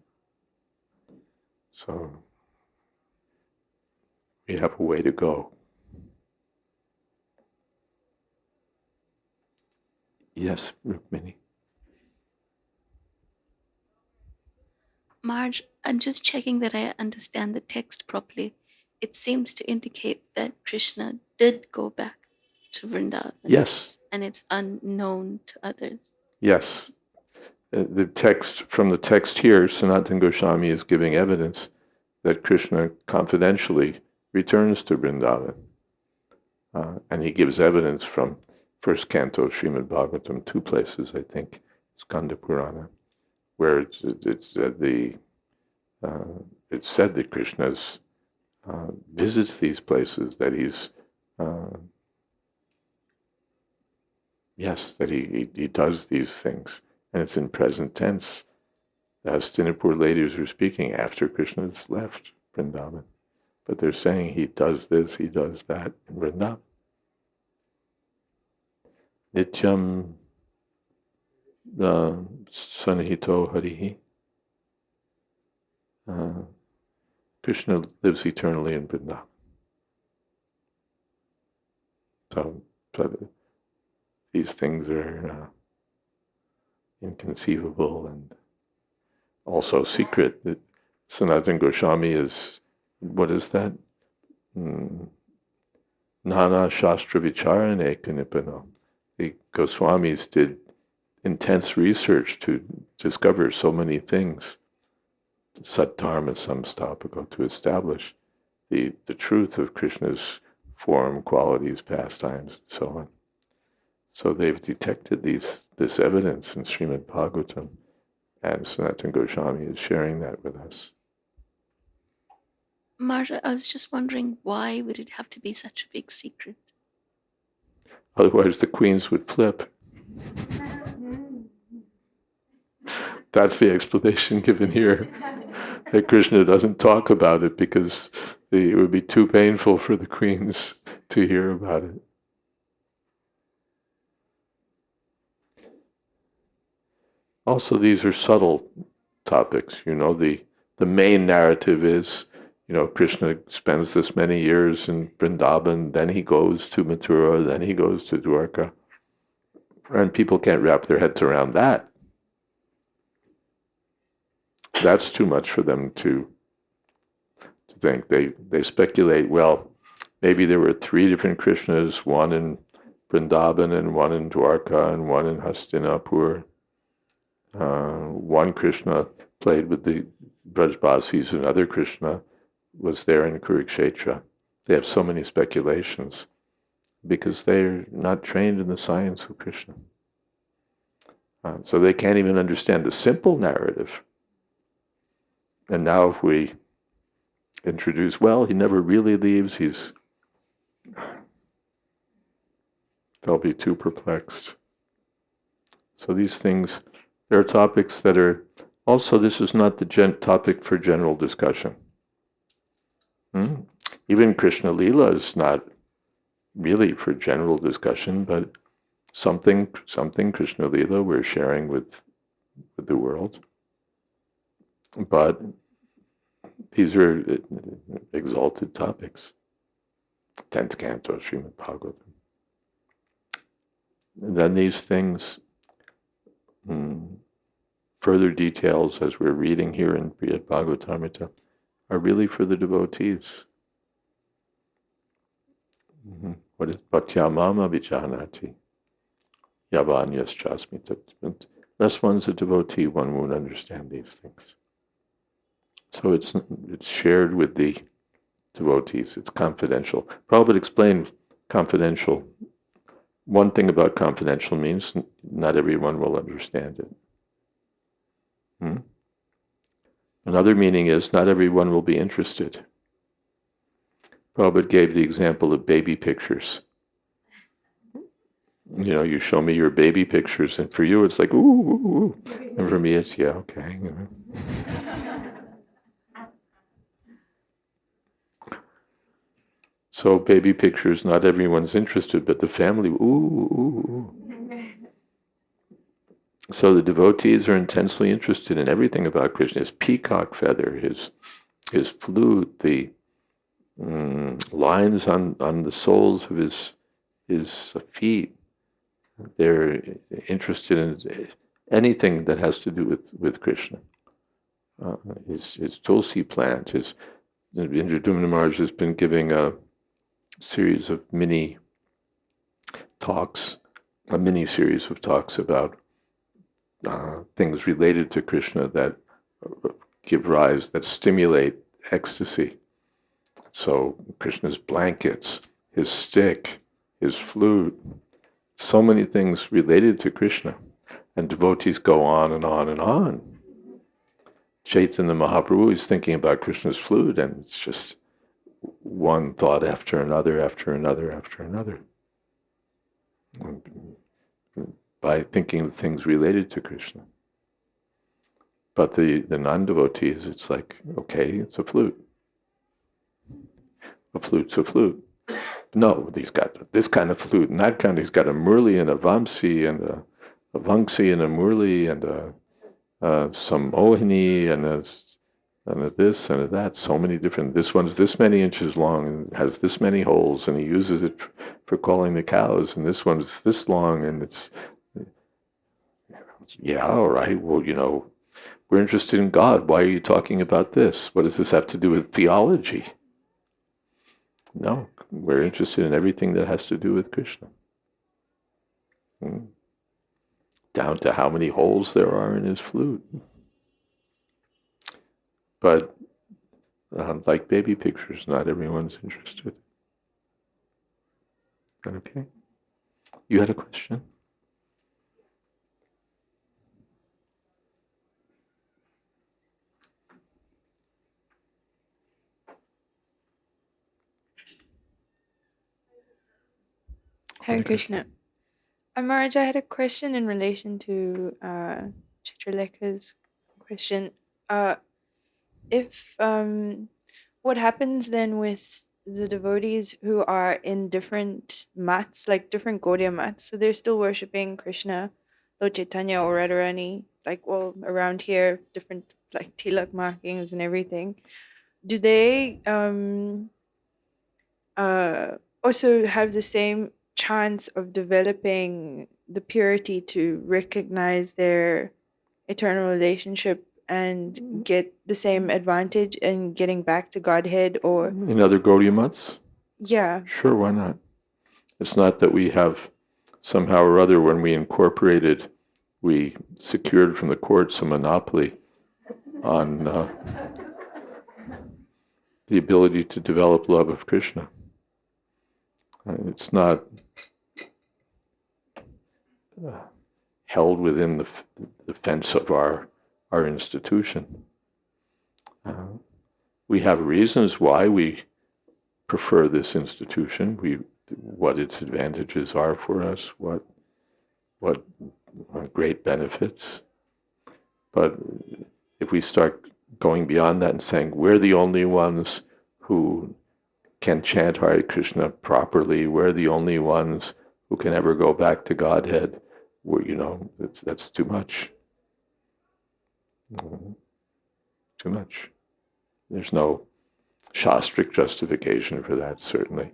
So we have a way to go. Yes, Rukmini. Marge, I'm just checking that I understand the text properly. It seems to indicate that Krishna did go back to Vrindavan. Yes. And it's unknown to others. Yes. The text here, Sanatana Goswami is giving evidence that Krishna confidentially returns to Vrindavan. And he gives evidence from first canto of Srimad Bhagavatam, 2 places, I think, Skanda Purana, where it's said that Krishna visits these places, that he does these things, and it's in present tense. The Hastinapur ladies are speaking after Krishna has left Vrindavan, but they're saying he does this, he does that in Vrindavan. Nityam Sanhito Harihi. Krishna lives eternally in Vrindavan. So these things are inconceivable and also secret. That Sanatana Goswami is, what is that? Nana Shastra Vicharane Kanipano. The Goswamis did intense research to discover so many things, Saddharma Samstapaka, to establish the truth of Krishna's form, qualities, pastimes, and so on. So they've detected this evidence in Srimad Bhagavatam, and Sanatana Goswami is sharing that with us. Maharaj, I was just wondering, why would it have to be such a big secret? Otherwise, the queens would flip. That's the explanation given here. That Krishna doesn't talk about it because it would be too painful for the queens to hear about it. Also, these are subtle topics. The main narrative is, Krishna spends this many years in Vrindavan, then he goes to Mathura, then he goes to Dwarka. And people can't wrap their heads around that. That's too much for them to think. They speculate, well, maybe there were 3 different Krishnas, one in Vrindavan and one in Dwarka and one in Hastinapur. One Krishna played with the Brajbasis, another Krishna was there in Kurukshetra. They have so many speculations because they're not trained in the science of Krishna. So they can't even understand the simple narrative. And now if we introduce, well, he never really leaves, they'll be too perplexed. So these things, there are topics that are, also this is not the topic for general discussion. Even Krishna Lila is not really for general discussion, but something Krishna Lila we're sharing with the world. But these are exalted topics. 10th canto, Srimad Bhagavatam. And then these things, further details as we're reading here in Brihad Bhagavatamrita, are really for the devotees. What is Bhaktyamama Vijahanati? Yavanyas Chasmi Tat. Unless one's a devotee, one won't understand these things. So it's shared with the devotees. It's confidential. Prabhupada explained confidential. One thing about confidential means not everyone will understand it. Another meaning is not everyone will be interested. Prabhupada gave the example of baby pictures. You show me your baby pictures, and for you it's like, ooh, ooh, ooh. And for me it's, yeah, okay. So baby pictures, not everyone's interested, but the family, ooh, ooh, ooh. So the devotees are intensely interested in everything about Krishna. His peacock feather, his flute, the lines on the soles of his feet. They're interested in anything that has to do with Krishna. His tulsi plant, Indradumna Maharaj has been giving a series of mini series of talks about things related to Krishna that that stimulate ecstasy. So Krishna's blankets, his stick, his flute, so many things related to Krishna. And devotees go on and on and on. Chaitanya Mahaprabhu is thinking about Krishna's flute, and it's just one thought after another, after another, after another. By thinking of things related to Krishna. But the non-devotees, it's like, okay, it's a flute. A flute's a flute. No, he's got this kind of flute and that kind. He's got a murli and a vamsi and a vangsi and a murli and some mohini and a this and a that. So many different. This one's this many inches long and has this many holes, and he uses it for calling the cows. And this one's this long, and it's yeah, all right. Well, we're interested in God. Why are you talking about this? What does this have to do with theology? No, we're interested in everything that has to do with Krishna. Down to how many holes there are in his flute. But like baby pictures, not everyone's interested. Okay. You had a question? Hare Krishna. Maharaj, I had a question in relation to Chitraleka's question. If what happens then with the devotees who are in different mats, like different Gaudiya mats, so they're still worshipping Krishna, Lord Chaitanya or Radharani, like well around here, different like tilak markings and everything. Do they also have the same chance of developing the purity to recognize their eternal relationship and get the same advantage in getting back to Godhead? Or In other Gaudiya months? yeah, Sure, why not? It's not that we have somehow or other, when we incorporated, we secured from the courts a monopoly on the ability to develop love of Krishna. It's not held within the fence of our institution. We have reasons why we prefer this institution. What its advantages are for us, what great benefits. But if we start going beyond that and saying we're the only ones who can chant Hare Krishna properly, we're the only ones who can ever go back to Godhead, that's too much. Too much. There's no Shastric justification for that, certainly.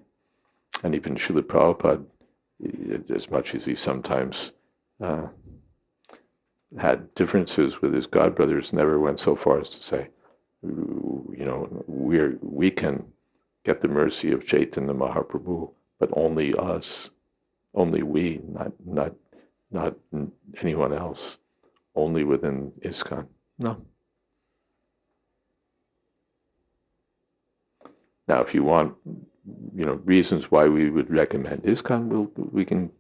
And even Srila Prabhupada, as much as he sometimes had differences with his godbrothers, never went so far as to say, we can get the mercy of Chaitanya Mahaprabhu, but only us, only we, not anyone else, only within ISKCON. No. Now, if you want, reasons why we would recommend ISKCON, we can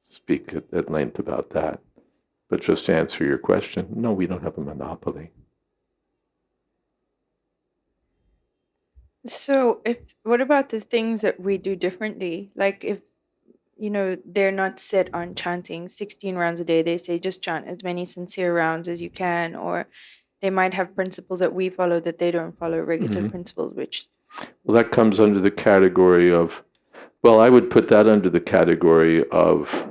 speak at length about that. But just to answer your question, no, we don't have a monopoly. so what about the things that we do differently? Like if they're not set on chanting 16 rounds a day, they say just chant as many sincere rounds as you can, or they might have principles that we follow that they don't follow, regular principles, which... Well, that comes under the category of, I would put that under the category of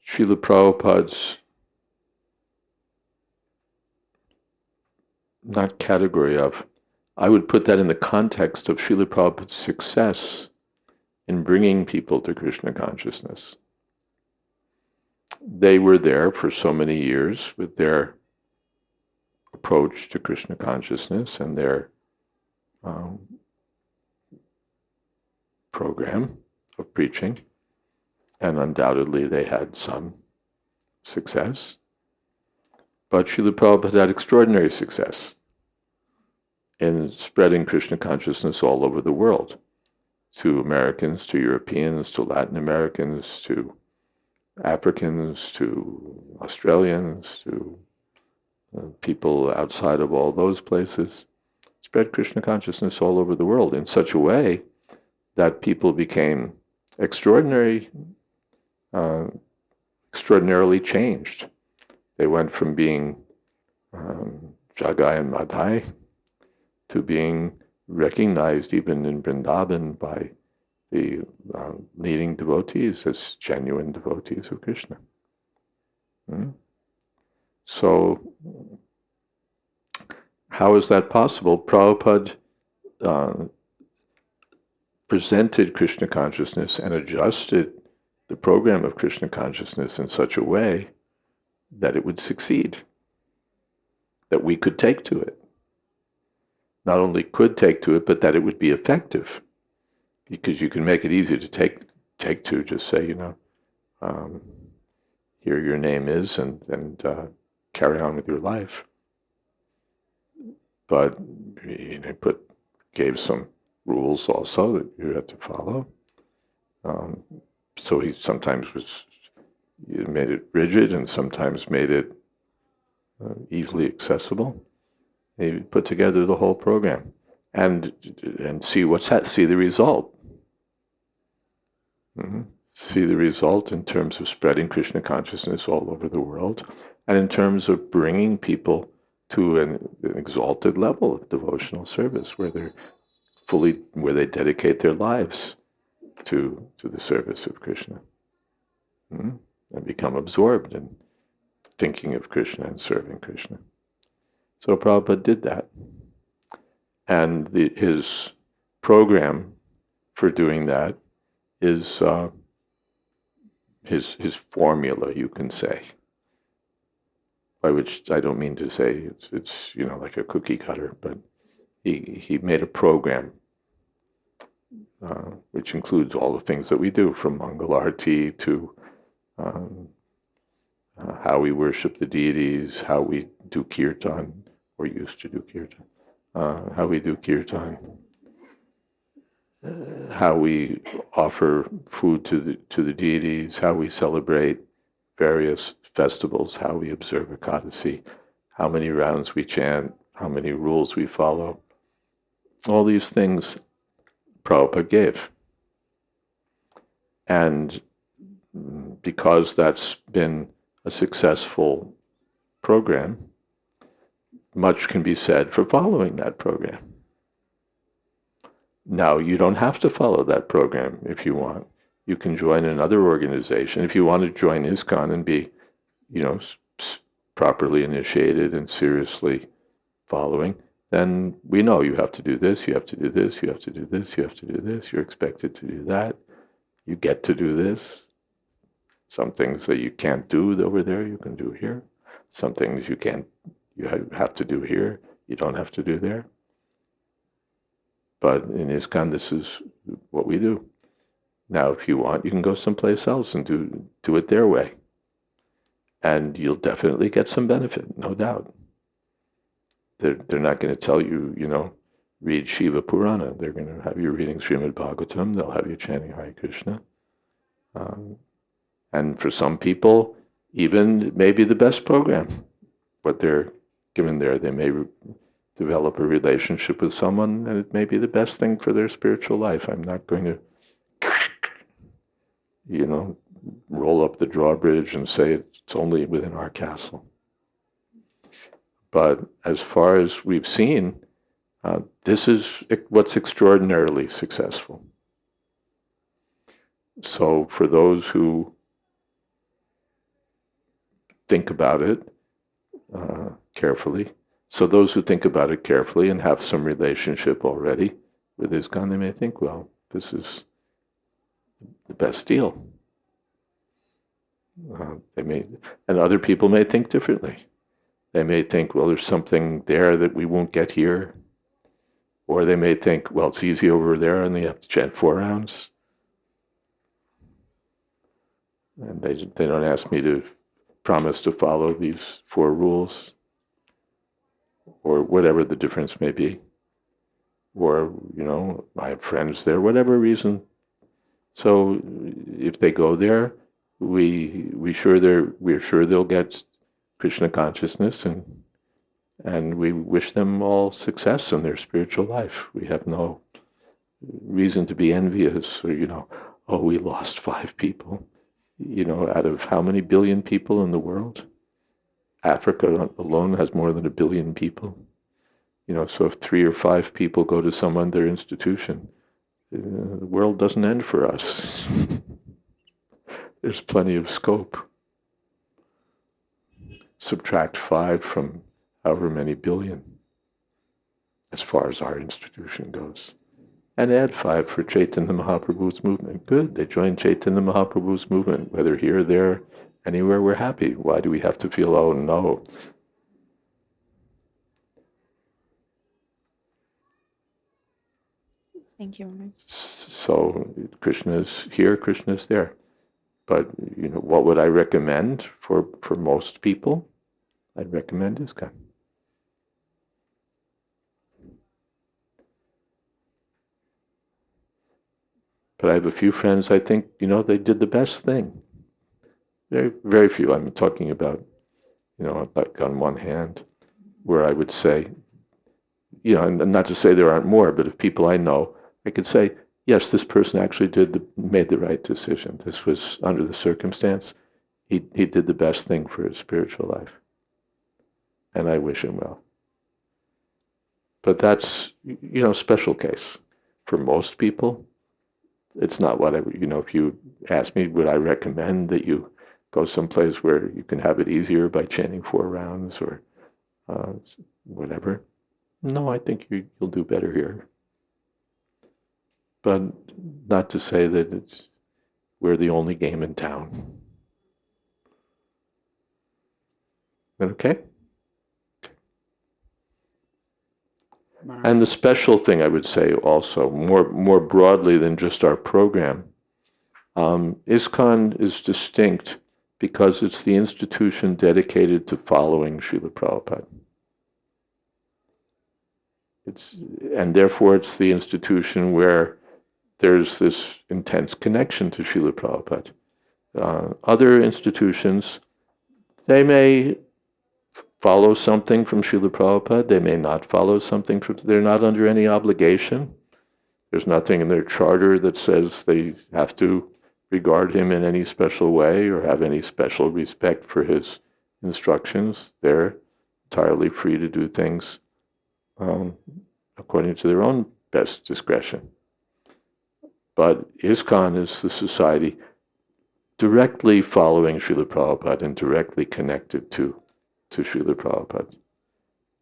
Srila Prabhupada's, not category of, I would put that in the context of Srila Prabhupada's success in bringing people to Krishna consciousness. They were there for so many years with their approach to Krishna consciousness and their program of preaching, and undoubtedly they had some success. But Srila Prabhupada had extraordinary success in spreading Krishna consciousness all over the world, to Americans, to Europeans, to Latin Americans, to Africans, to Australians, to people outside of all those places. Spread Krishna consciousness all over the world in such a way that people became extraordinarily changed. They went from being Jagai and Madhai to being recognized even in Vrindavan by the leading devotees as genuine devotees of Krishna. So, how is that possible? Prabhupada presented Krishna consciousness and adjusted the program of Krishna consciousness in such a way that it would succeed, that we could take to it. Not only could take to it, but that it would be effective. Because you can make it easy to take to, just say, here your name is, and carry on with your life. But he gave some rules also that you had to follow. So he sometimes made it rigid and sometimes made it easily accessible. He put together the whole program. and see see the result. See the result in terms of spreading Krishna consciousness all over the world, and in terms of bringing people to an exalted level of devotional service where they dedicate their lives to the service of Krishna, and become absorbed in thinking of Krishna and serving Krishna. So Prabhupada did that. And his program for doing that is his formula, you can say. By which I don't mean to say it's like a cookie cutter, but he made a program which includes all the things that we do, from Mangalarti to how we worship the deities, how we do kirtan, or used to do kirtan, how we do kirtan, how we offer food to the deities, how we celebrate various festivals, how we observe Ekadasi, how many rounds we chant, how many rules we follow. All these things Prabhupada gave. And because that's been a successful program, much can be said for following that program. Now, you don't have to follow that program if you want. You can join another organization. If you want to join ISKCON and be, properly initiated and seriously following, then we know you have to do this, you have to do this, you have to do this, you have to do this, you're expected to do that, you get to do this. Some things that you can't do over there, you can do here. Some things you have to do here, you don't have to do there. But in ISKCON, this is what we do. Now, if you want, you can go someplace else and do it their way. And you'll definitely get some benefit, no doubt. They're not going to tell you, read Shiva Purana. They're going to have you reading Srimad Bhagavatam. They'll have you chanting Hare Krishna. And for some people, even it may be the best program. What they're given there, they may develop a relationship with someone, and it may be the best thing for their spiritual life. I'm not going to, roll up the drawbridge and say it's only within our castle. But as far as we've seen, this is what's extraordinarily successful. So for those who think about it carefully, and have some relationship already with ISKCON, they may think, well, this is the best deal. And other people may think differently. They may think, well, there's something there that we won't get here. Or they may think, well, it's easy over there and they have to chant 4 rounds. And they don't ask me to promise to follow these 4 rules, or whatever the difference may be. Or, I have friends there, whatever reason. So if they go there, we're sure they'll get Krishna consciousness, and we wish them all success in their spiritual life. We have no reason to be envious, or we lost 5 people. Out of how many billion people in the world? Africa alone has more than 1 billion people. So if 3 or 5 people go to some other institution, the world doesn't end for us. There's plenty of scope. Subtract 5 from however many billion, as far as our institution goes. And add 5 for Chaitanya Mahaprabhu's movement. Good, they joined Chaitanya Mahaprabhu's movement. Whether here, there, anywhere, we're happy. Why do we have to feel, oh no? Thank you, Maharaj. So Krishna's here, Krishna's there. But, what would I recommend for most people? I'd recommend ISKCON. But I have a few friends, I think, they did the best thing. Very, very few. I'm talking about, like on one hand, where I would say, and not to say there aren't more, but of people I know, I could say, yes, this person actually made the right decision. This was under the circumstance. He did the best thing for his spiritual life. And I wish him well. But that's, special case. For most people, it's not whatever, if you ask me, would I recommend that you go someplace where you can have it easier by chanting 4 rounds or whatever? No, I think you'll do better here. But not to say that we're the only game in town. Okay? And the special thing I would say also, more broadly than just our program, ISKCON is distinct because it's the institution dedicated to following Srila Prabhupada. And therefore it's the institution where there's this intense connection to Srila Prabhupada. Other institutions, they may follow something from Srila Prabhupada, they may not follow something they're not under any obligation. There's nothing in their charter that says they have to regard him in any special way or have any special respect for his instructions. They're entirely free to do things according to their own best discretion. But ISKCON is the society directly following Srila Prabhupada and directly connected to Srila Prabhupada.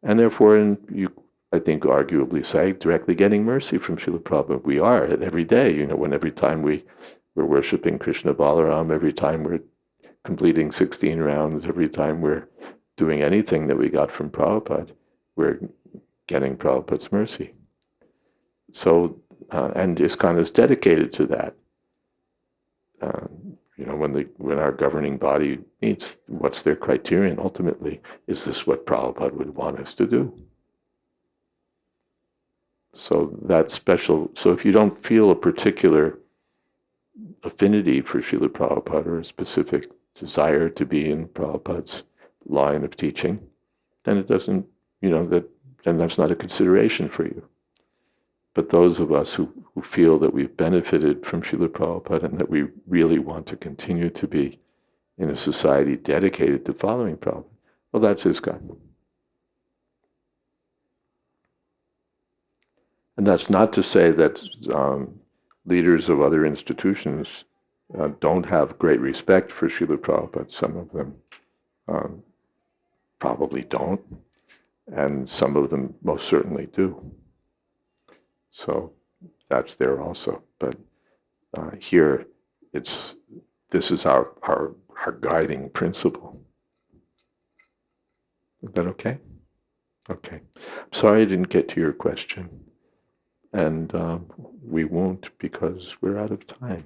And therefore, you, I think, arguably say, directly getting mercy from Srila Prabhupada. We are it every day, every time we're worshiping Krishna Balaram, every time we're completing 16 rounds, every time we're doing anything that we got from Prabhupada, we're getting Prabhupada's mercy. So, and ISKCON is dedicated to that. When our governing body meets, what's their criterion ultimately? Is this what Prabhupada would want us to do? So that's special. So if you don't feel a particular affinity for Srila Prabhupada or a specific desire to be in Prabhupada's line of teaching, then it doesn't, then that's not a consideration for you. But those of us who feel that we've benefited from Srila Prabhupada and that we really want to continue to be in a society dedicated to following Prabhupada, well, that's ISKCON. And that's not to say that leaders of other institutions don't have great respect for Srila Prabhupada. Some of them probably don't, and some of them most certainly do. So that's there also. But here, this is our guiding principle. Is that okay? Okay. Sorry I didn't get to your question. And we won't because we're out of time.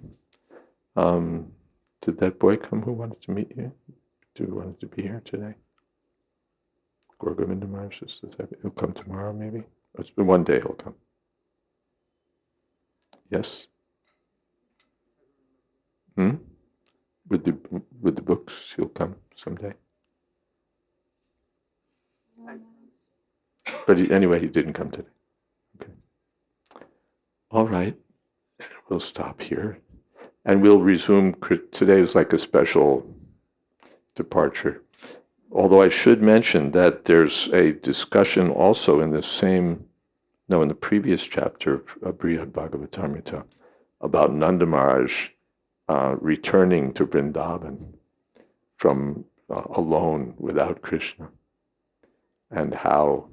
Did that boy come who wanted to meet you? Who wanted to be here today? Gorgovinda Maharaj, he'll come tomorrow maybe? It's been one day he'll come. Yes? With the books, he'll come someday. But anyway, he didn't come today. Okay. All right. We'll stop here. And we'll resume. Today is like a special departure. Although I should mention that there's a discussion also in in the previous chapter of Brihad Bhagavatamrita about Nanda Maharaj returning to Vrindavan from alone without Krishna, and how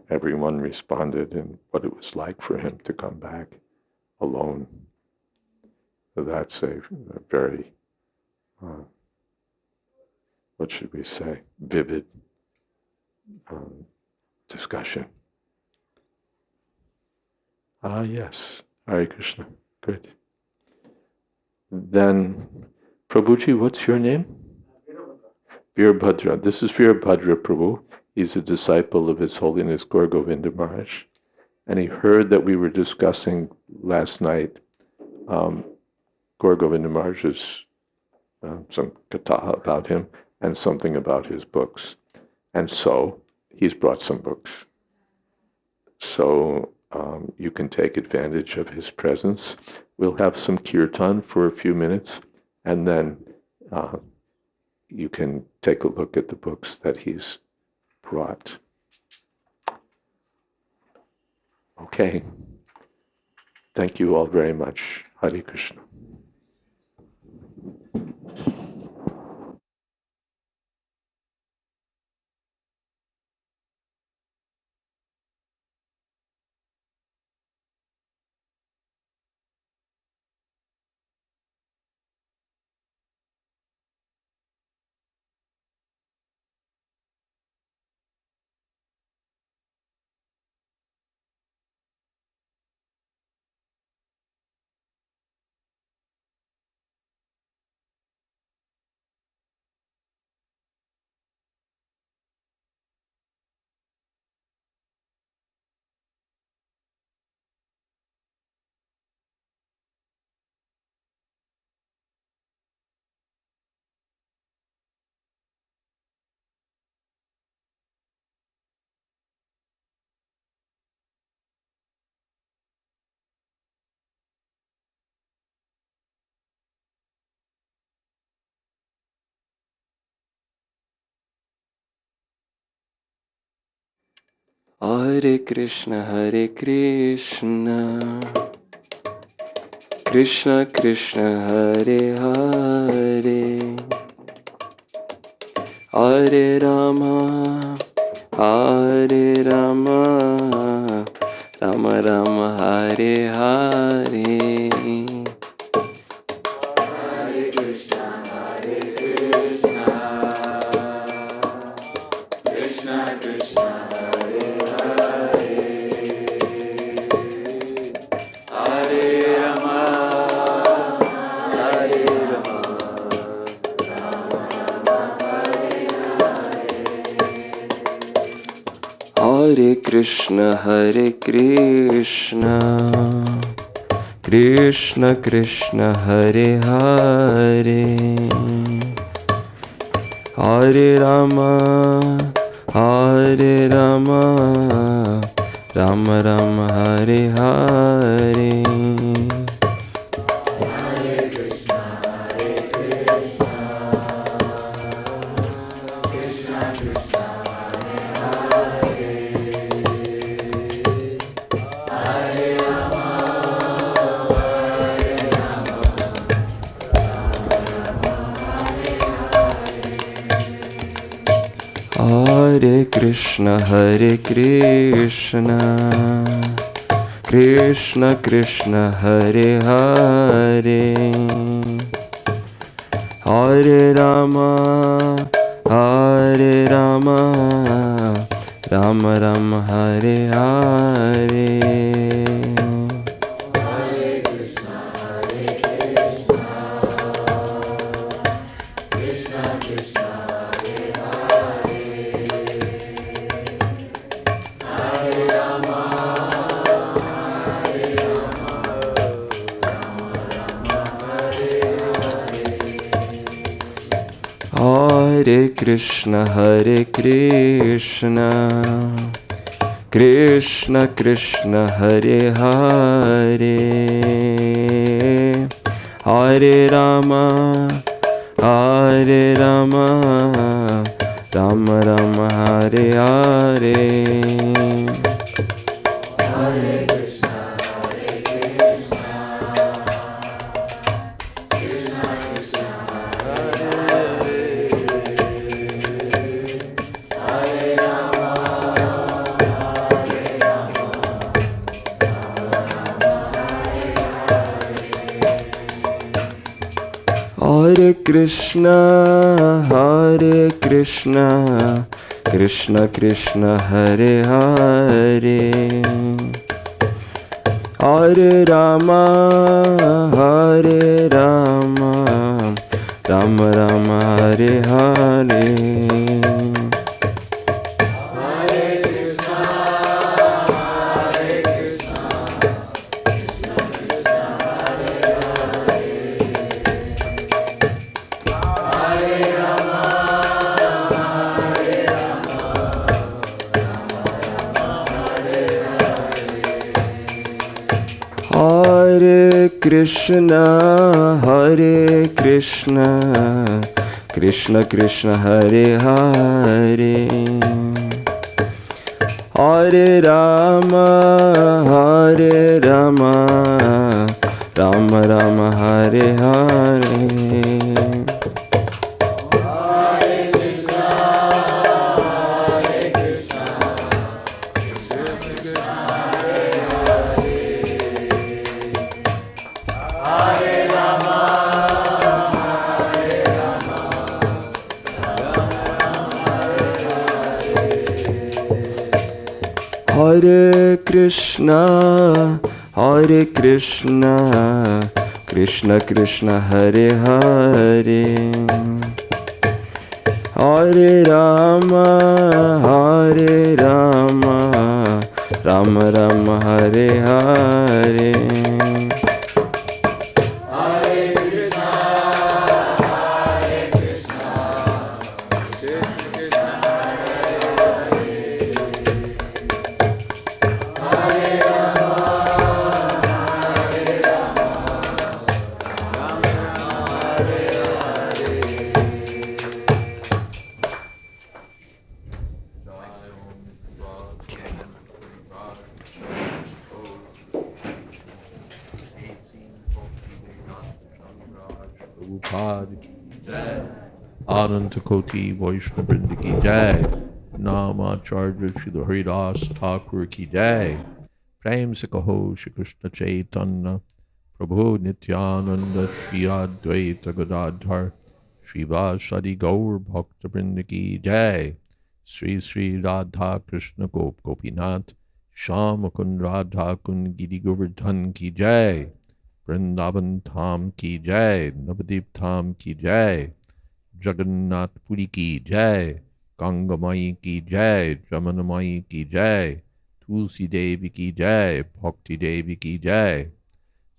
everyone responded and what it was like for him to come back alone. So that's a very, what should we say, vivid discussion. Yes, Hare Krishna, good. Then, Prabhuji, what's your name? Virabhadra. This is Virabhadra Prabhu. He's a disciple of His Holiness Gaur Govinda Maharaj. And he heard that we were discussing last night Gaur Govinda Maharaj's some katha about him and something about his books. And so he's brought some books. So you can take advantage of his presence. We'll have some kirtan for a few minutes, and then you can take a look at the books that he's brought. Okay. Thank you all very much. Hare Krishna. Hare Krishna, Krishna Krishna, Hare Hare, Hare Rama, Hare Rama, Rama Rama, Hare Hare. Hare Krishna, Krishna Krishna, Hare Hare Rama, Hare Rama, Hare Krishna, Krishna Krishna, Hare Hare, Hare Rama, Hare Rama, Rama Rama, Hare Hare. Hare Krishna, Krishna Krishna, Hare Rama, Hare Hare Krishna, Krishna Krishna, Hare Hare, Hare Rama, Hare Rama, Rama Rama, Hare Hare. Hare Krishna, Krishna Krishna, Hare Hare Rama, Hare Rama, Rama Rama, Hare Hare. Hare Krishna, Krishna Krishna, Hare Hare, Hare Rama, Hare Rama, Rama Rama, Hare Hare. Hare Krishna, Krishna Krishna, Hare Hare Rama, Hare Hare Krishna, Krishna Krishna, Hare Hare, Hare Rama, Hare Rama, Rama Rama, Hare Hare. Hare Krishna, Krishna Krishna Hare Hare, Hare Rama, Hare Rama, Rama Rama Hare Hare. Hare Krishna, Krishna Krishna Hare Hare, Hare Rama, Rama Rama Hare Hare. Ananta Koti Vaishnava Vrinda ki jai. Namacharya Srila Haridas Thakur ki jai. Prem se kaho Shri Krishna Chaitanya Prabhu Nityananda Shri Advaita Gadadhar Shri Vasadi Gaur Bhakta Vrinda ki jai. Sri Sri Radha Krishna Gopinath Sham Mukund Radha Kund Giri Govardhan ki jai. Vrindavan Tham ki jai. Navadip Tham ki jai. Jagannath Puri ki jai, Ganga Mai ki jai, Jamana Mai ki jai, Tulsi Devi ki jai, Bhakti Devi ki jai,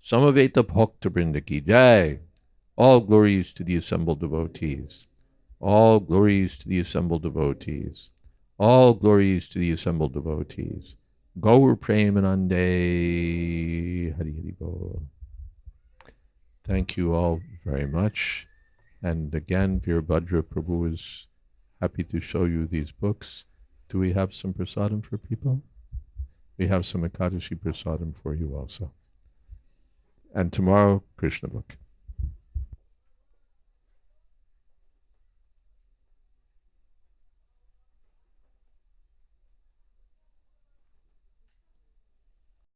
Samaveta Bhakta Vrinda ki jai. All glories to the assembled devotees. All glories to the assembled devotees. All glories to the assembled devotees. Gaur Premanande Hari Hari Bol. Thank you all very much. And again, Veerbhadra Prabhu is happy to show you these books. Do we have some prasadam for people? We have some Ekadashi prasadam for you also. And tomorrow, Krishna book.